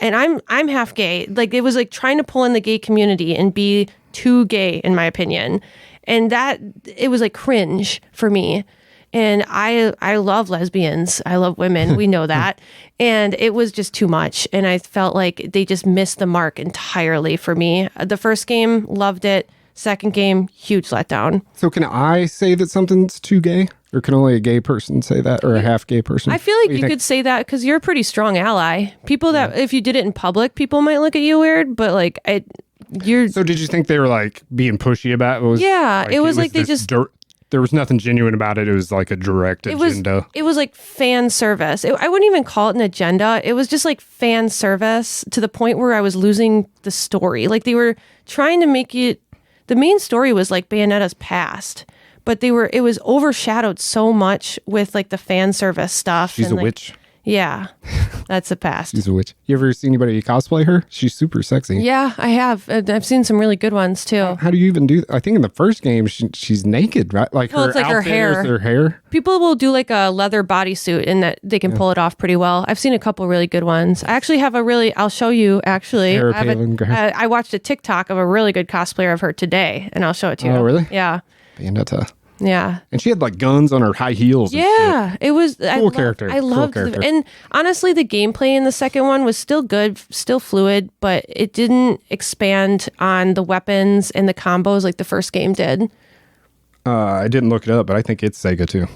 S2: and I'm half gay. Like it was like trying to pull in the gay community and be too gay, in my opinion. And that it was like cringe for me. And I love lesbians. I love women. We know that. And it was just too much. And I felt like they just missed the mark entirely for me. The first game, loved it. Second game, huge letdown.
S1: So can I say that something's too gay? Or can only a gay person say that? Or a half gay person?
S2: I feel like you could say that because you're a pretty strong ally. People that, if you did it in public, people might look at you weird. But like, you're...
S1: So did you think they were like being pushy about it?
S2: It was like they just...
S1: There was nothing genuine about it. It was like a direct agenda.
S2: It was like fan service. I wouldn't even call it an agenda. It was just like fan service to the point where I was losing the story. Like they were trying to make it... The main story was like Bayonetta's past, but it was overshadowed so much with like the fan service stuff.
S1: She's a witch.
S2: Yeah, that's the past.
S1: She's a witch. You ever see anybody cosplay her? She's super sexy.
S2: Yeah, I have. I've seen some really good ones too.
S1: How do you even do that? I think in the first game she's naked, right? Like
S2: well,
S1: her
S2: it's like
S1: outfit
S2: her hair.
S1: Is her hair.
S2: People will do like a leather bodysuit and that they can pull it off pretty well. I've seen a couple really good ones. I actually have I'll show you actually. I watched a TikTok of a really good cosplayer of her today and I'll show it to you.
S1: Oh, really?
S2: Yeah.
S1: Bayonetta.
S2: Yeah.
S1: And she had like guns on her high heels.
S2: Yeah. It was
S1: cool character.
S2: I loved it. And honestly, the gameplay in the second one was still good, still fluid, but it didn't expand on the weapons and the combos like the first game did.
S1: I didn't look it up, but I think it's Sega too.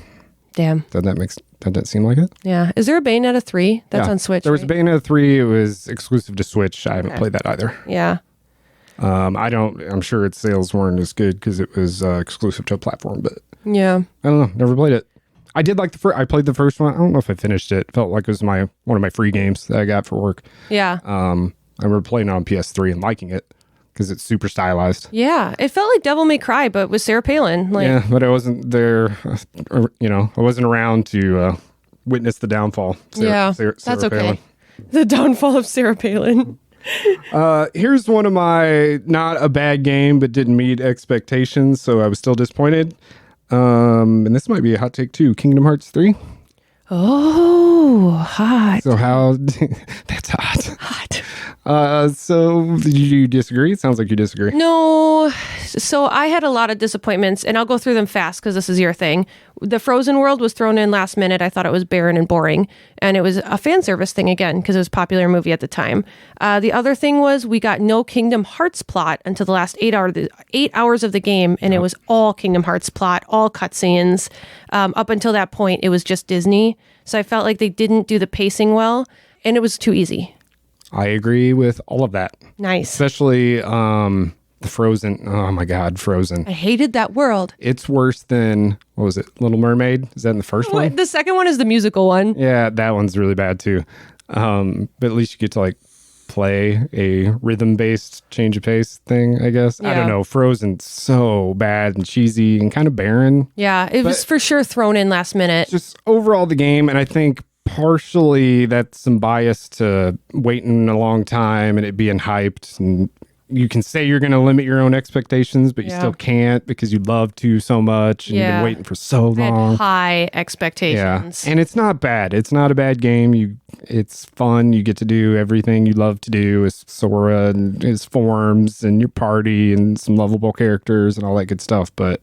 S2: Damn.
S1: Doesn't that seem like it?
S2: Yeah. Is there a Bayonetta 3? That's on Switch.
S1: There was Bayonetta 3. It was exclusive to Switch. I haven't played that either.
S2: Yeah.
S1: I'm sure its sales weren't as good because it was exclusive to a platform, but
S2: yeah.
S1: I don't know. Never played it. I did like I played the first one. I don't know if I finished it. Felt like it was one of my free games that I got for work.
S2: Yeah.
S1: I remember playing it on PS3 and liking it because it's super stylized.
S2: Yeah. It felt like Devil May Cry, but with Sarah Palin. Like,
S1: yeah, but I wasn't there. I wasn't around to witness the downfall. Sarah
S2: that's okay.
S1: Palin.
S2: The downfall of Sarah Palin.
S1: Here's one of my not a bad game, but didn't meet expectations, so I was still disappointed. And this might be a hot take too. Kingdom Hearts 3.
S2: Oh, hot.
S1: So how? That's hot.
S2: Hot.
S1: So did you disagree? It sounds like you disagree.
S2: No. So I had a lot of disappointments, and I'll go through them fast because this is your thing. The Frozen world was thrown in last minute. I thought it was barren and boring, and it was a fan service thing again because it was a popular movie at the time. The other thing was we got no Kingdom Hearts plot until the last 8 hours of the game, and it was all Kingdom Hearts plot, all cutscenes. Up until that point, it was just Disney. So I felt like they didn't do the pacing well, and it was too easy.
S1: I agree with all of that.
S2: Nice.
S1: Especially the Frozen. Oh my God, Frozen.
S2: I hated that world.
S1: It's worse than, what was it, Little Mermaid? Is that in the first one?
S2: The second one is the musical one.
S1: Yeah, that one's really bad too. But at least you get to like play a rhythm-based change of pace thing, I guess. I don't know. Frozen's so bad and cheesy and kind of barren.
S2: Yeah, it was for sure thrown in last minute.
S1: Just overall the game, and I think partially that's some bias to waiting a long time and it being hyped, and you can say you're going to limit your own expectations, but you still can't because you love to so much and you've been waiting for so long.
S2: I had high expectations.
S1: Yeah, and it's not bad. It's not a bad game. It's fun. You get to do everything you love to do with Sora and his forms and your party and some lovable characters and all that good stuff. But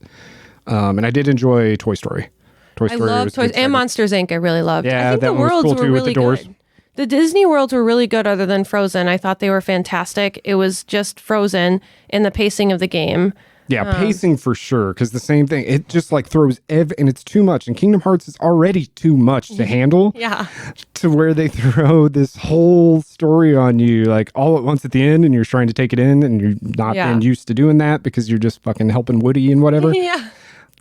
S1: and I did enjoy Toy Story.
S2: I love Toys and Monsters Inc. I really loved.
S1: Yeah,
S2: I think
S1: that
S2: the
S1: one was
S2: worlds
S1: cool
S2: were
S1: too,
S2: really
S1: with the doors.
S2: good. The Disney worlds were really good other than Frozen. I thought they were fantastic. It was just Frozen in the pacing of the game.
S1: Yeah, pacing for sure, because the same thing, it just like throws and it's too much. And Kingdom Hearts is already too much to handle.
S2: Yeah.
S1: To where they throw this whole story on you like all at once at the end, and you're trying to take it in, and you're not been used to doing that because you're just fucking helping Woody and whatever.
S2: Yeah.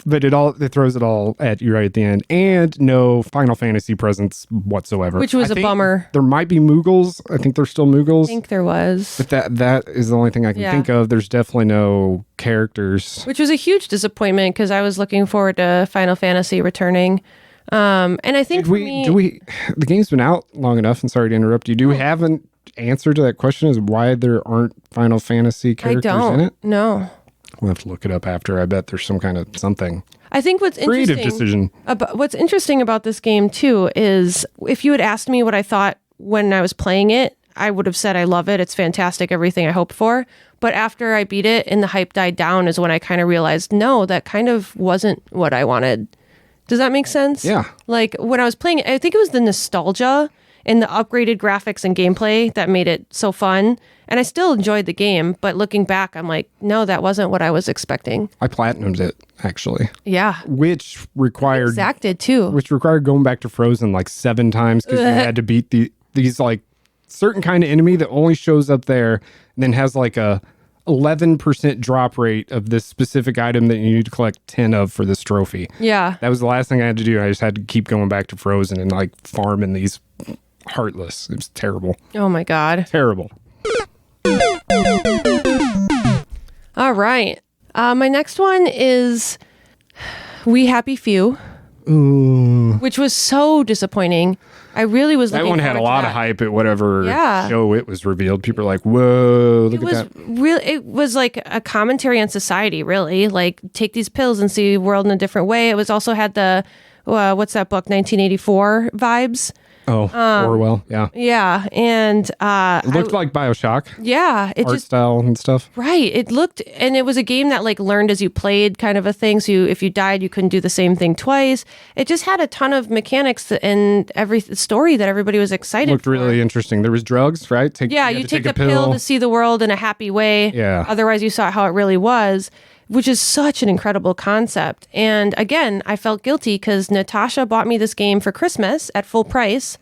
S1: But it throws it all at you right at the end, and no Final Fantasy presence whatsoever.
S2: Which was a bummer.
S1: There might be Moogles. I think there's still Moogles.
S2: I think there was.
S1: But that is the only thing I can think of. There's definitely no characters.
S2: Which was a huge disappointment because I was looking forward to Final Fantasy returning. And I think
S1: the game's been out long enough, and sorry to interrupt you. Do we have an answer to that question as why there aren't Final Fantasy characters in it?
S2: No.
S1: We'll have to look it up after. I bet there's some kind of something.
S2: I think what's
S1: creative decision.
S2: What's interesting about this game too is if you had asked me what I thought when I was playing it, I would have said I love it. It's fantastic, everything I hoped for. But after I beat it and the hype died down is when I kind of realized, no, that kind of wasn't what I wanted. Does that make sense?
S1: Yeah.
S2: Like when I was playing it, I think it was the nostalgia and the upgraded graphics and gameplay that made it so fun. And I still enjoyed the game, but looking back, I'm like, no, that wasn't what I was expecting.
S1: I platinumed it, actually.
S2: Yeah.
S1: Which required...
S2: Zach did too.
S1: Which required going back to Frozen like 7 times because you had to beat these like certain kind of enemy that only shows up there and then has like a 11% drop rate of this specific item that you need to collect 10 of for this trophy.
S2: Yeah.
S1: That was the last thing I had to do. I just had to keep going back to Frozen and like farming these Heartless. It was terrible.
S2: Oh my God.
S1: Terrible.
S2: All right. My next one is We Happy Few.
S1: Ooh.
S2: Which was so disappointing. I really was looking
S1: That one had a lot of hype at whatever show it was revealed. People are like, whoa, look at that.
S2: It was like a commentary on society, really. Like, take these pills and see the world in a different way. It was also had the, what's that book, 1984 vibes.
S1: Oh, Orwell, yeah.
S2: Yeah, and...
S1: it looked like BioShock.
S2: Yeah.
S1: Art style and stuff.
S2: Right. It looked... And it was a game that, like, learned as you played kind of a thing. So if you died, you couldn't do the same thing twice. It just had a ton of mechanics and every story that everybody was excited
S1: Looked really interesting. There was drugs, right?
S2: You take the pill to see the world in a happy way.
S1: Yeah.
S2: Otherwise, you saw how it really was, which is such an incredible concept. And again, I felt guilty because Natasha bought me this game for Christmas at full price.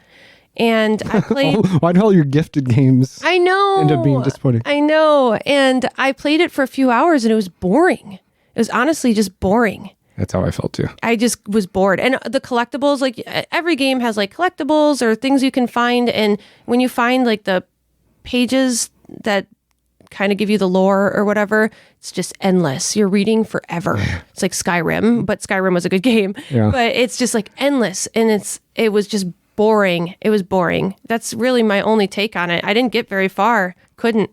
S2: And I played...
S1: Why'd all your gifted games
S2: I know.
S1: end up being disappointing?
S2: I know. And I played it for a few hours and it was boring. It was honestly just boring.
S1: That's how I felt too.
S2: I just was bored. And the collectibles, like every game has like collectibles or things you can find. And when you find like the pages that kind of give you the lore or whatever, it's just endless. You're reading forever. It's like Skyrim, but Skyrim was a good game.
S1: Yeah.
S2: But it's just like endless. And it was just boring. It was boring. That's really my only take on it. I didn't get very far. Couldn't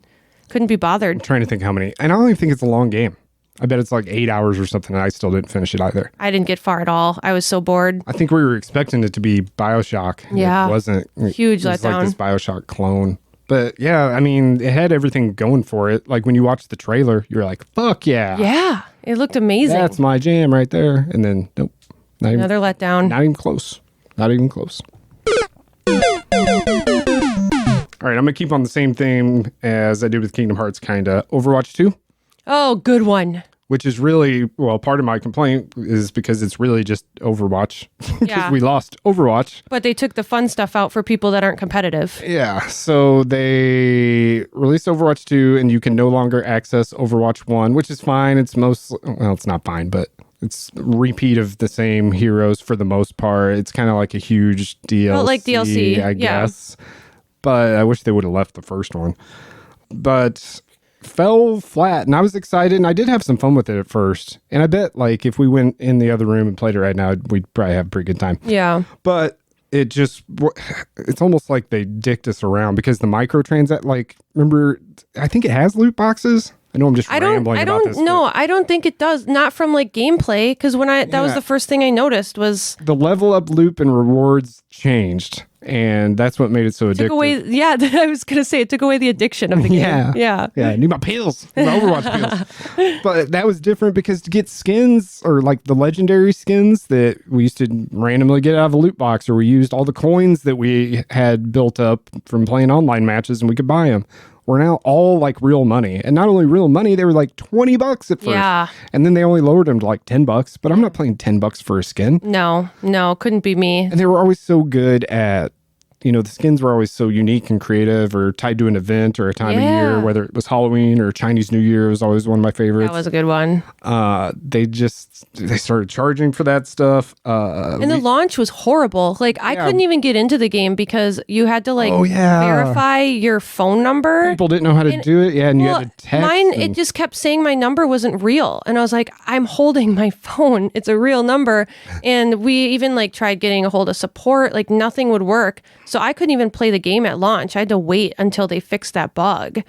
S2: be bothered.
S1: I'm trying to think how many. And I don't even think it's a long game. I bet it's like 8 hours or something, and I still didn't finish it either.
S2: I didn't get far at all. I was so bored.
S1: I think we were expecting it to be BioShock.
S2: Yeah.
S1: It wasn't.
S2: Huge
S1: It was like
S2: letdown.
S1: this BioShock clone. But yeah, I mean, it had everything going for it. Like when you watch the trailer, you're like, fuck yeah.
S2: Yeah. It looked amazing.
S1: That's my jam right there. And then, nope. Not even,
S2: Another letdown.
S1: not even close. Not even close. All right, I'm going to keep on the same theme as I did with Kingdom Hearts, kind of. Overwatch 2,
S2: Oh, good one.
S1: which is really, well, part of my complaint is because it's really just Overwatch. Because
S2: Yeah.
S1: we lost Overwatch.
S2: But they took the fun stuff out for people that aren't competitive.
S1: Yeah, so they released Overwatch 2, and you can no longer access Overwatch 1, which is fine. It's mostly, well, it's not fine, but it's a repeat of the same heroes for the most part. It's kind of like a huge DLC,
S2: Well, like DLC,
S1: I
S2: yeah.
S1: guess. But I wish they would have left the first one. But fell flat, and I was excited, and I did have some fun with it at first. And I bet, like, if we went in the other room and played it right now, we'd probably have a pretty good time.
S2: Yeah.
S1: But it's almost like they dicked us around because the microtransact, like, remember, I think it has loot boxes. I know I'm just rambling about this.
S2: No, I don't think it does. Not from like gameplay. Because that was
S1: Yeah.
S2: the first thing I noticed was
S1: The level up loop and rewards changed, and that's what made it so addictive.
S2: took away. Yeah, I was gonna say it took away the addiction of the game.
S1: Yeah.
S2: Yeah.
S1: Yeah, I need my pills, my Overwatch pills. But that was different because to get skins or like the legendary skins that we used to randomly get out of a loot box, or we used all the coins that we had built up from playing online matches and we could buy them, were now all like real money. And not only real money, they were like $20 at first.
S2: Yeah.
S1: And then they only lowered them to like $10, but I'm not paying $10 for a skin.
S2: No, couldn't be me.
S1: And they were always so good at, the skins were always so unique and creative or tied to an event or a time of
S2: Yeah.
S1: year, whether it was Halloween or Chinese New Year was always one of my favorites.
S2: That was a good one.
S1: They started charging for that stuff.
S2: And the launch was horrible. Like I couldn't even get into the game because you had to like
S1: Oh, yeah.
S2: verify your phone number.
S1: People didn't know how to do it. Yeah, and you had to text.
S2: Mine,
S1: and-
S2: it just kept saying my number wasn't real. And I was like, I'm holding my phone. It's a real number. And we even like tried getting a hold of support. Like nothing would work. So I couldn't even play the game at launch. I had to wait until they fixed that bug.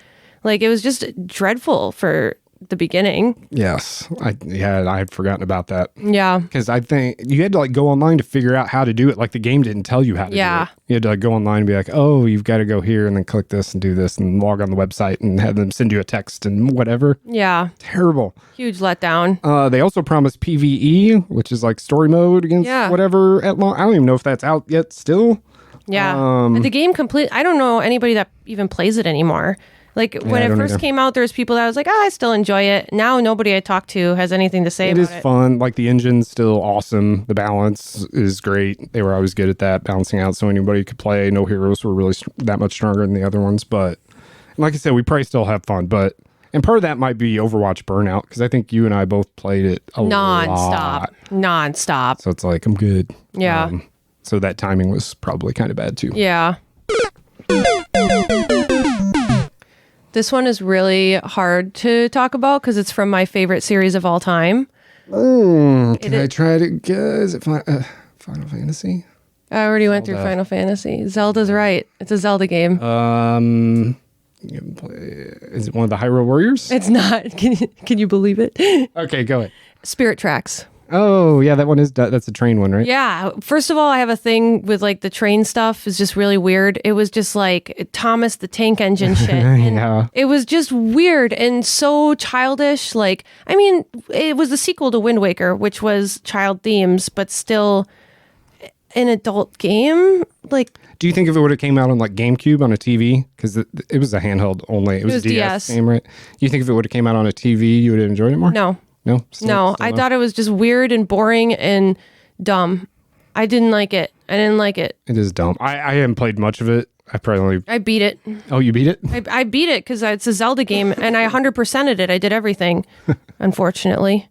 S2: Like it was just dreadful for the beginning.
S1: Yes. I had forgotten about that.
S2: Yeah.
S1: Because I think you had to like go online to figure out how to do it. Like the game didn't tell you how to do
S2: Yeah.
S1: it. You had to like go online and be like, oh, you've got to go here and then click this and do this and log on the website and have them send you a text and whatever.
S2: Yeah.
S1: Terrible.
S2: Huge letdown.
S1: They also promised PvE, which is like story mode against whatever at launch. I don't even know if that's out yet still.
S2: Yeah. The game I don't know anybody that even plays it anymore. Like when
S1: I
S2: it
S1: don't
S2: first
S1: either.
S2: came out, there was people that was like, oh, I still enjoy it. Now nobody I talk to has anything to say
S1: It
S2: about
S1: is
S2: it.
S1: fun. Like the engine's still awesome. The balance is great. They were always good at that, balancing out so anybody could play. No heroes were really that much stronger than the other ones. But like I said, we probably still have fun. And part of that might be Overwatch burnout because I think you and I both played it a lot.
S2: Non-stop.
S1: So it's like, I'm good.
S2: Yeah.
S1: So that timing was probably kind of bad too.
S2: Yeah. This one is really hard to talk about because it's from my favorite series of all time.
S1: Can I try to guess? Is it Final Fantasy?
S2: I already went through Final Fantasy. Zelda's right. It's a Zelda game.
S1: Is it one of the Hyrule Warriors?
S2: It's not. Can you believe it?
S1: Okay, go ahead.
S2: Spirit Tracks.
S1: Oh, yeah, that's a train one, right?
S2: Yeah. First of all, I have a thing with like the train stuff is just really weird. It was just like Thomas the Tank Engine shit. And
S1: Yeah.
S2: it was just weird and so childish. Like, I mean, it was the sequel to Wind Waker, which was child themes, but still an adult game. Like,
S1: Do you think if it would have came out on like GameCube on a TV, because it was a handheld only, it was a DS game, right? You think if it would have came out on a TV, you would have enjoyed it more?
S2: no.
S1: No?
S2: No, I thought it was just weird and boring and dumb. I didn't like it.
S1: It is dumb. I haven't played much of it. I probably
S2: I beat it.
S1: Oh, you beat it?
S2: I beat it because it's a Zelda game and I 100%ed it. I did everything, unfortunately.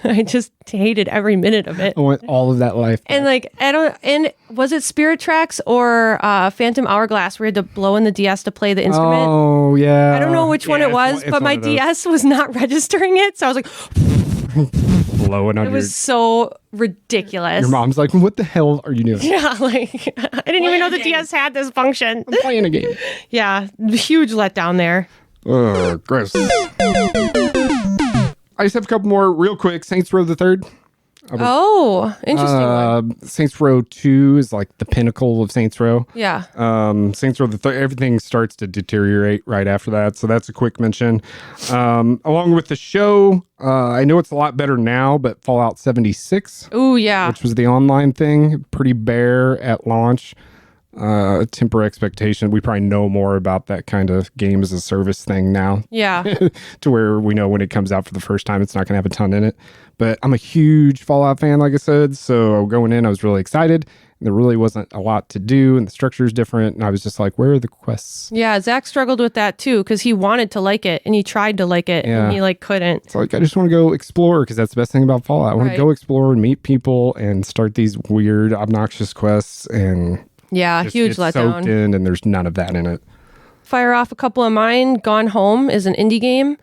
S2: I just hated every minute of it.
S1: I want all of that life.
S2: And like, and was it Spirit Tracks or Phantom Hourglass where you had to blow in the DS to play the instrument?
S1: Oh, yeah.
S2: I don't know which one it was, but my DS was not registering it. So I was like,
S1: blowing on
S2: it was so ridiculous.
S1: Your mom's like, what the hell are you doing?
S2: Yeah, like, I didn't even know the DS had this function.
S1: I'm playing a game.
S2: Yeah, huge letdown there.
S1: Oh, gross. I just have a couple more real quick. Saints Row the Third.
S2: Oh, interesting one.
S1: Saints Row 2 is like the pinnacle of Saints Row.
S2: Yeah.
S1: Saints Row the Third, everything starts to deteriorate right after that. So that's a quick mention. Along with the show, I know it's a lot better now, but Fallout 76.
S2: Oh, yeah.
S1: Which was the online thing, pretty bare at launch. Temper expectation. We probably know more about that kind of game as a service thing now.
S2: Yeah.
S1: To where we know when it comes out for the first time, it's not going to have a ton in it. But I'm a huge Fallout fan, like I said. So going in, I was really excited. And there really wasn't a lot to do, and the structure is different. And I was just like, where are the quests?
S2: Yeah, Zach struggled with that too because he wanted to like it and he tried to like it and he like couldn't.
S1: It's like, I just want to go explore because that's the best thing about Fallout. I want to go explore and meet people and start these weird, obnoxious quests and...
S2: Yeah, huge letdown.
S1: Soaked in, and there's none of that in it.
S2: Fire off a couple of mine. Gone Home is an indie game.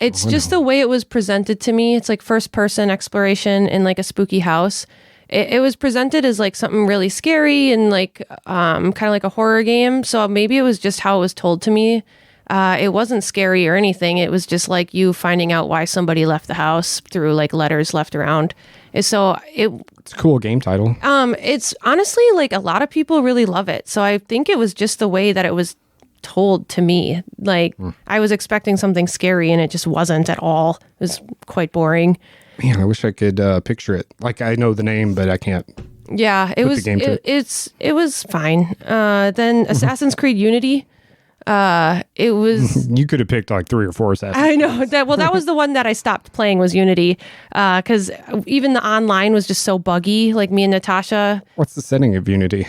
S2: It's just the way it was presented to me. It's like first person exploration in like a spooky house. It was presented as like something really scary and like kind of like a horror game. So maybe it was just how it was told to me. It wasn't scary or anything. It was just like you finding out why somebody left the house through like letters left around. So
S1: it's a cool game title.
S2: It's honestly like a lot of people really love it. So I think it was just the way that it was told to me. Like I was expecting something scary and it just wasn't at all. It was quite boring.
S1: Man, I wish I could picture it. Like I know the name, but I can't.
S2: Yeah, it was. It was fine. Then Assassin's Creed Unity. It was.
S1: You could have picked like 3 or 4 Assassin's.
S2: I know that. Well, that was the one that I stopped playing was Unity, because even the online was just so buggy. Like me and Natasha.
S1: What's the setting of Unity?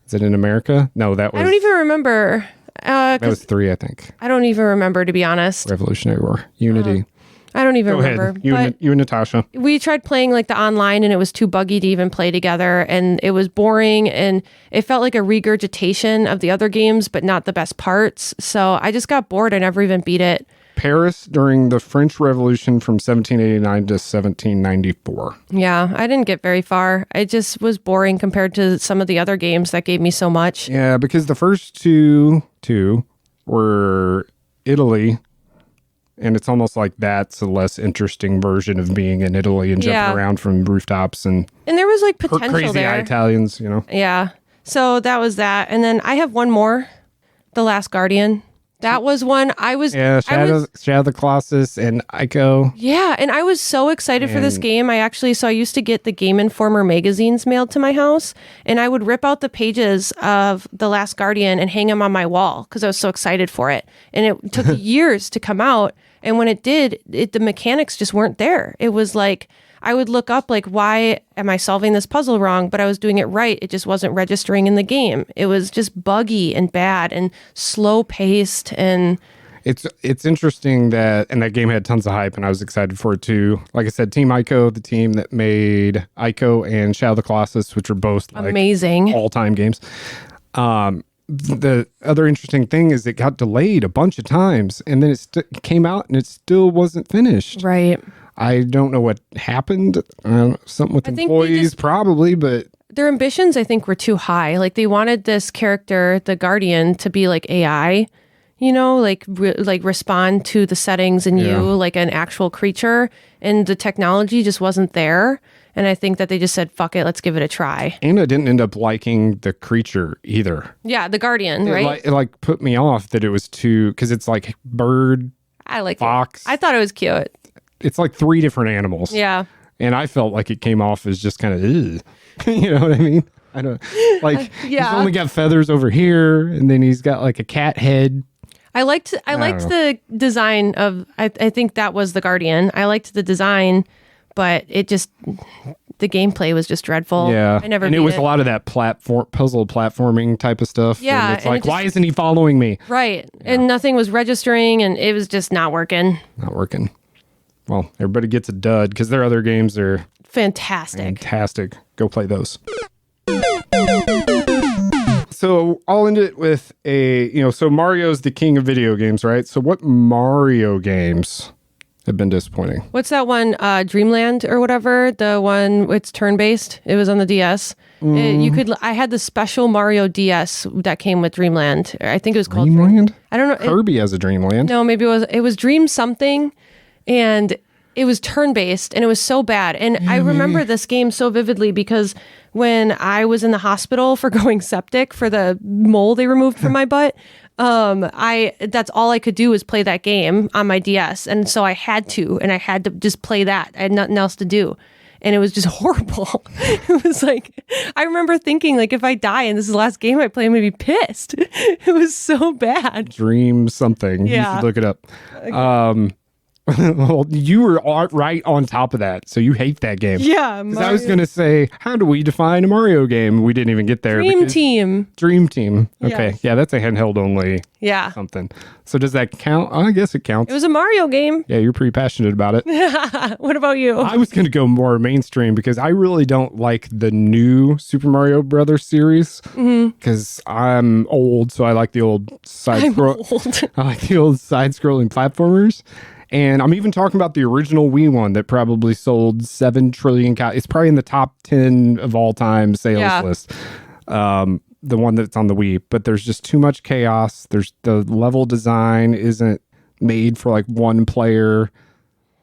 S1: Is it in America? No, that was.
S2: I don't even remember.
S1: That was 3, I think.
S2: I don't even remember, to be honest.
S1: Revolutionary War. Unity.
S2: I don't even remember.
S1: Go ahead. You and Natasha.
S2: We tried playing like the online and it was too buggy to even play together and it was boring and it felt like a regurgitation of the other games, but not the best parts. So I just got bored. I never even beat it.
S1: Paris during the French Revolution from 1789 to 1794.
S2: Yeah, I didn't get very far. It just was boring compared to some of the other games that gave me so much.
S1: Yeah, because the first two were Italy. And it's almost like that's a less interesting version of being in Italy and jumping around from rooftops and
S2: there was like potential
S1: crazy
S2: there.
S1: Italians, you know.
S2: Yeah. So that was that. And then I have one more, The Last Guardian. That was one I was...
S1: Yeah, Shadow of the Colossus and Ico.
S2: Yeah, and I was so excited for this game. I used to get the Game Informer magazines mailed to my house, and I would rip out the pages of The Last Guardian and hang them on my wall because I was so excited for it. And it took years to come out, and when it did, the mechanics just weren't there. It was like... I would look up like, why am I solving this puzzle wrong? But I was doing it right. It just wasn't registering in the game. It was just buggy and bad and slow paced. And
S1: it's interesting that game had tons of hype and I was excited for it too. Like I said, Team Ico, the team that made Ico and Shadow of the Colossus, which are both like
S2: amazing
S1: all-time games. The other interesting thing is it got delayed a bunch of times and then it came out and it still wasn't finished.
S2: Right.
S1: I don't know what happened. Something with employees, probably, but...
S2: Their ambitions, I think, were too high. Like, they wanted this character, the Guardian, to be like AI, you know, like respond to the settings in you like an actual creature. And the technology just wasn't there. And I think that they just said, fuck it, let's give it a try.
S1: And I didn't end up liking the creature either.
S2: Yeah, the Guardian, right?
S1: It put me off that it was too... Because it's like bird,
S2: I like
S1: fox.
S2: I thought it was cute.
S1: It's like 3 different animals.
S2: Yeah.
S1: And I felt like it came off as just kind of, you know what I mean? I don't like, he's only got feathers over here, and then he's got like a cat head.
S2: I liked the design of, I think that was the Guardian. I liked the design, but it just, the gameplay was just dreadful.
S1: Yeah.
S2: I never
S1: And it was a lot of that puzzle platforming type of stuff.
S2: Yeah.
S1: And it's like, why isn't he following me?
S2: Right. Yeah. And nothing was registering, and it was just not working.
S1: Not working. well, everybody gets a dud because their other games are
S2: Fantastic.
S1: Go play those. So I'll end it with so Mario's the king of video games, right? So what Mario games have been disappointing?
S2: What's that one? Dreamland or whatever. The one it's turn-based. It was on the DS. I had the special Mario DS that came with Dreamland. I think it was called
S1: Dreamland?
S2: I don't know.
S1: Kirby has a Dreamland.
S2: No, maybe it was Dream something, and it was turn-based, and it was so bad. And I remember this game so vividly because when I was in the hospital for going septic for the mole they removed from my butt, that's all I could do was play that game on my DS. And so I had to just play that. I had nothing else to do. And it was just horrible. It was like, I remember thinking, like, if I die and this is the last game I play, I'm going to be pissed. It was so bad.
S1: Dream something.
S2: Yeah.
S1: You should look it up. Well, you were right on top of that, so you hate that game.
S2: Yeah.
S1: 'Cause I was going to say, how do we define a Mario game? We didn't even get there.
S2: Dream Team.
S1: Dream Team. Okay.
S2: Yes.
S1: Yeah, that's a handheld only something. So does that count? I guess it counts.
S2: It was a Mario game.
S1: Yeah, you're pretty passionate about it.
S2: What about you?
S1: I was going to go more mainstream because I really don't like the new Super Mario Brothers series because I'm old, so I like the old I like the old side-scrolling platformers. And I'm even talking about the original Wii one that probably sold 7 trillion copies. It's probably in the top 10 of all time sales list. The one that's on the Wii. But there's just too much chaos. The level design isn't made for like one player.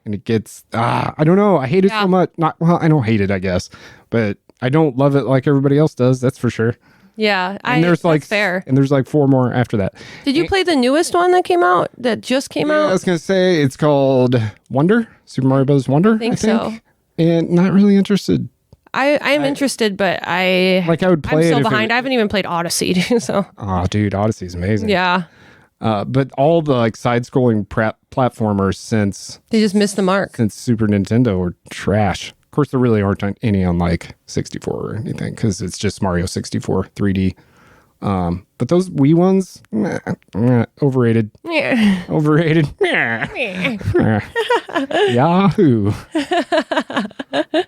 S1: And it gets, I don't know. I hate it so much. I don't hate it, I guess. But I don't love it like everybody else does. That's for sure.
S2: Yeah,
S1: that's
S2: fair.
S1: And there's like 4 more after that.
S2: Did you play the newest one that came out? That just came out?
S1: I was going to say it's called Wonder, Super Mario Bros. Wonder. I think
S2: so.
S1: And not really interested.
S2: I am interested, but I
S1: would play
S2: I'm
S1: it.
S2: so behind. I haven't even played Odyssey, so.
S1: Oh, dude, Odyssey is amazing.
S2: Yeah.
S1: But all the like side-scrolling platformers since
S2: They just missed the mark.
S1: Since Super Nintendo were trash. Of course, there really aren't any on like 64 or anything because it's just Mario 64 3D. But those Wii ones, overrated.
S2: Yeah.
S1: Overrated. Yahoo.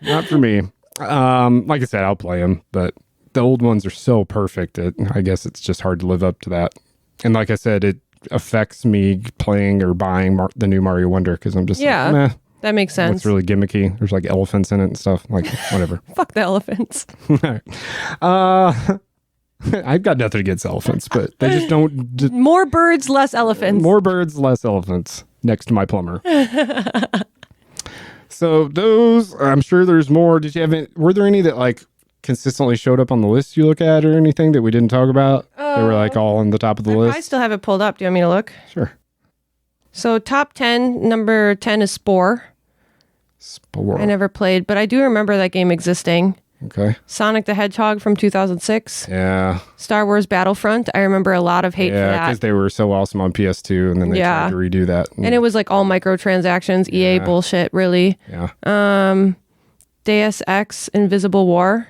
S1: Not for me. Like I said, I'll play them, but the old ones are so perfect that I guess it's just hard to live up to that. And like I said, it affects me playing or buying the new Mario Wonder because I'm just like, meh.
S2: That makes sense.
S1: It's really gimmicky. There's like elephants in it and stuff. Like, whatever.
S2: Fuck the elephants.
S1: I've got nothing against elephants, but they just don't...
S2: More birds, less elephants.
S1: More birds, less elephants next to my plumber. So those, I'm sure there's more. Were there any that like consistently showed up on the list you look at or anything that we didn't talk about? They were like all on the top of the list?
S2: I still have it pulled up. Do you want me to look?
S1: Sure.
S2: So top 10, number 10 is Spore.
S1: Spore.
S2: I never played, but I do remember that game existing.
S1: Okay.
S2: Sonic the Hedgehog from 2006.
S1: Yeah.
S2: Star Wars Battlefront. I remember a lot of hate for that.
S1: Yeah, because they were so awesome on PS2, and then they tried to redo that.
S2: And it was like all microtransactions, EA bullshit, really.
S1: Yeah.
S2: Deus Ex Invisible War.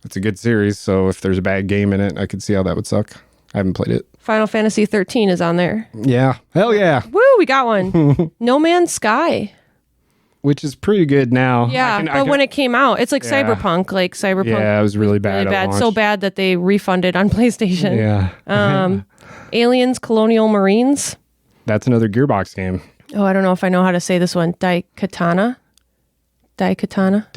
S1: It's a good series, so if there's a bad game in it, I could see how that would suck. I haven't played it.
S2: Final Fantasy 13 is on there.
S1: Yeah. Hell yeah.
S2: Woo, we got one. No Man's Sky.
S1: Which is pretty good now.
S2: Yeah, but when it came out, it's like Cyberpunk. Like Cyberpunk.
S1: Yeah, it was really bad.
S2: Really bad. So bad that they refunded on PlayStation.
S1: Yeah.
S2: Aliens Colonial Marines.
S1: That's another Gearbox game.
S2: Oh, I don't know if I know how to say this one. Daikatana.
S1: Daikatana?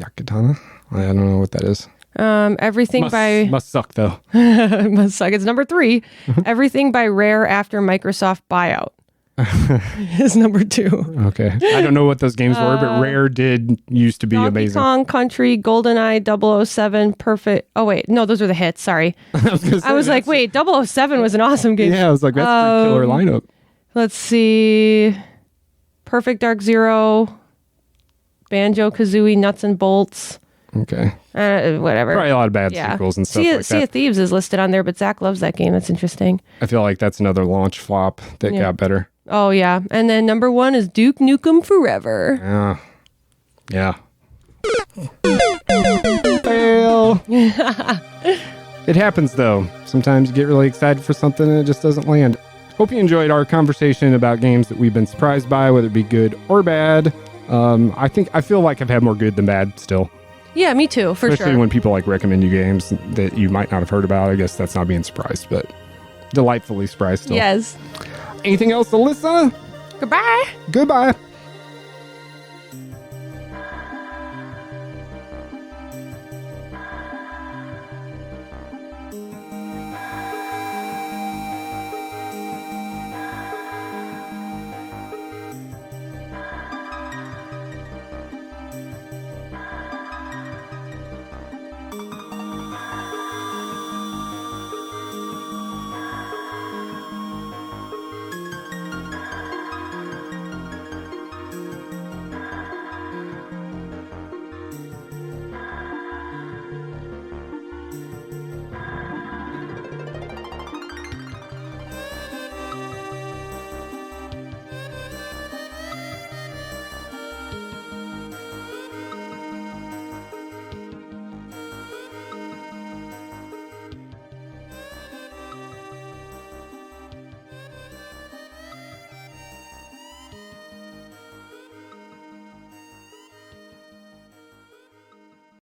S1: I don't know what that is.
S2: Everything
S1: must suck though.
S2: Must suck. It's number 3. Everything by Rare after Microsoft buyout. Is number 2.
S1: Okay. I don't know what those games were, but Rare did used to be
S2: Donkey
S1: amazing.
S2: Kong Country, GoldenEye, 007, Perfect. Oh, wait. No, those are the hits. Sorry. I was like, wait, 007 was an awesome game.
S1: Yeah, I was like, that's a killer lineup.
S2: Let's see. Perfect Dark Zero, Banjo-Kazooie, Nuts and Bolts.
S1: Okay.
S2: Whatever.
S1: Probably a lot of bad sequels and stuff like that.
S2: Sea of Thieves is listed on there, but Zach loves that game. That's interesting.
S1: I feel like that's another launch flop that got better.
S2: Oh, yeah. And then number 1 is Duke Nukem Forever.
S1: Yeah. Fail. It happens, though. Sometimes you get really excited for something and it just doesn't land. Hope you enjoyed our conversation about games that we've been surprised by, whether it be good or bad. I feel like I've had more good than bad still.
S2: Yeah, me too, for
S1: Especially
S2: sure.
S1: when people like recommend you games that you might not have heard about. I guess that's not being surprised, but delightfully surprised still.
S2: Yes.
S1: Anything else, Alyssa?
S2: Goodbye.
S1: Goodbye.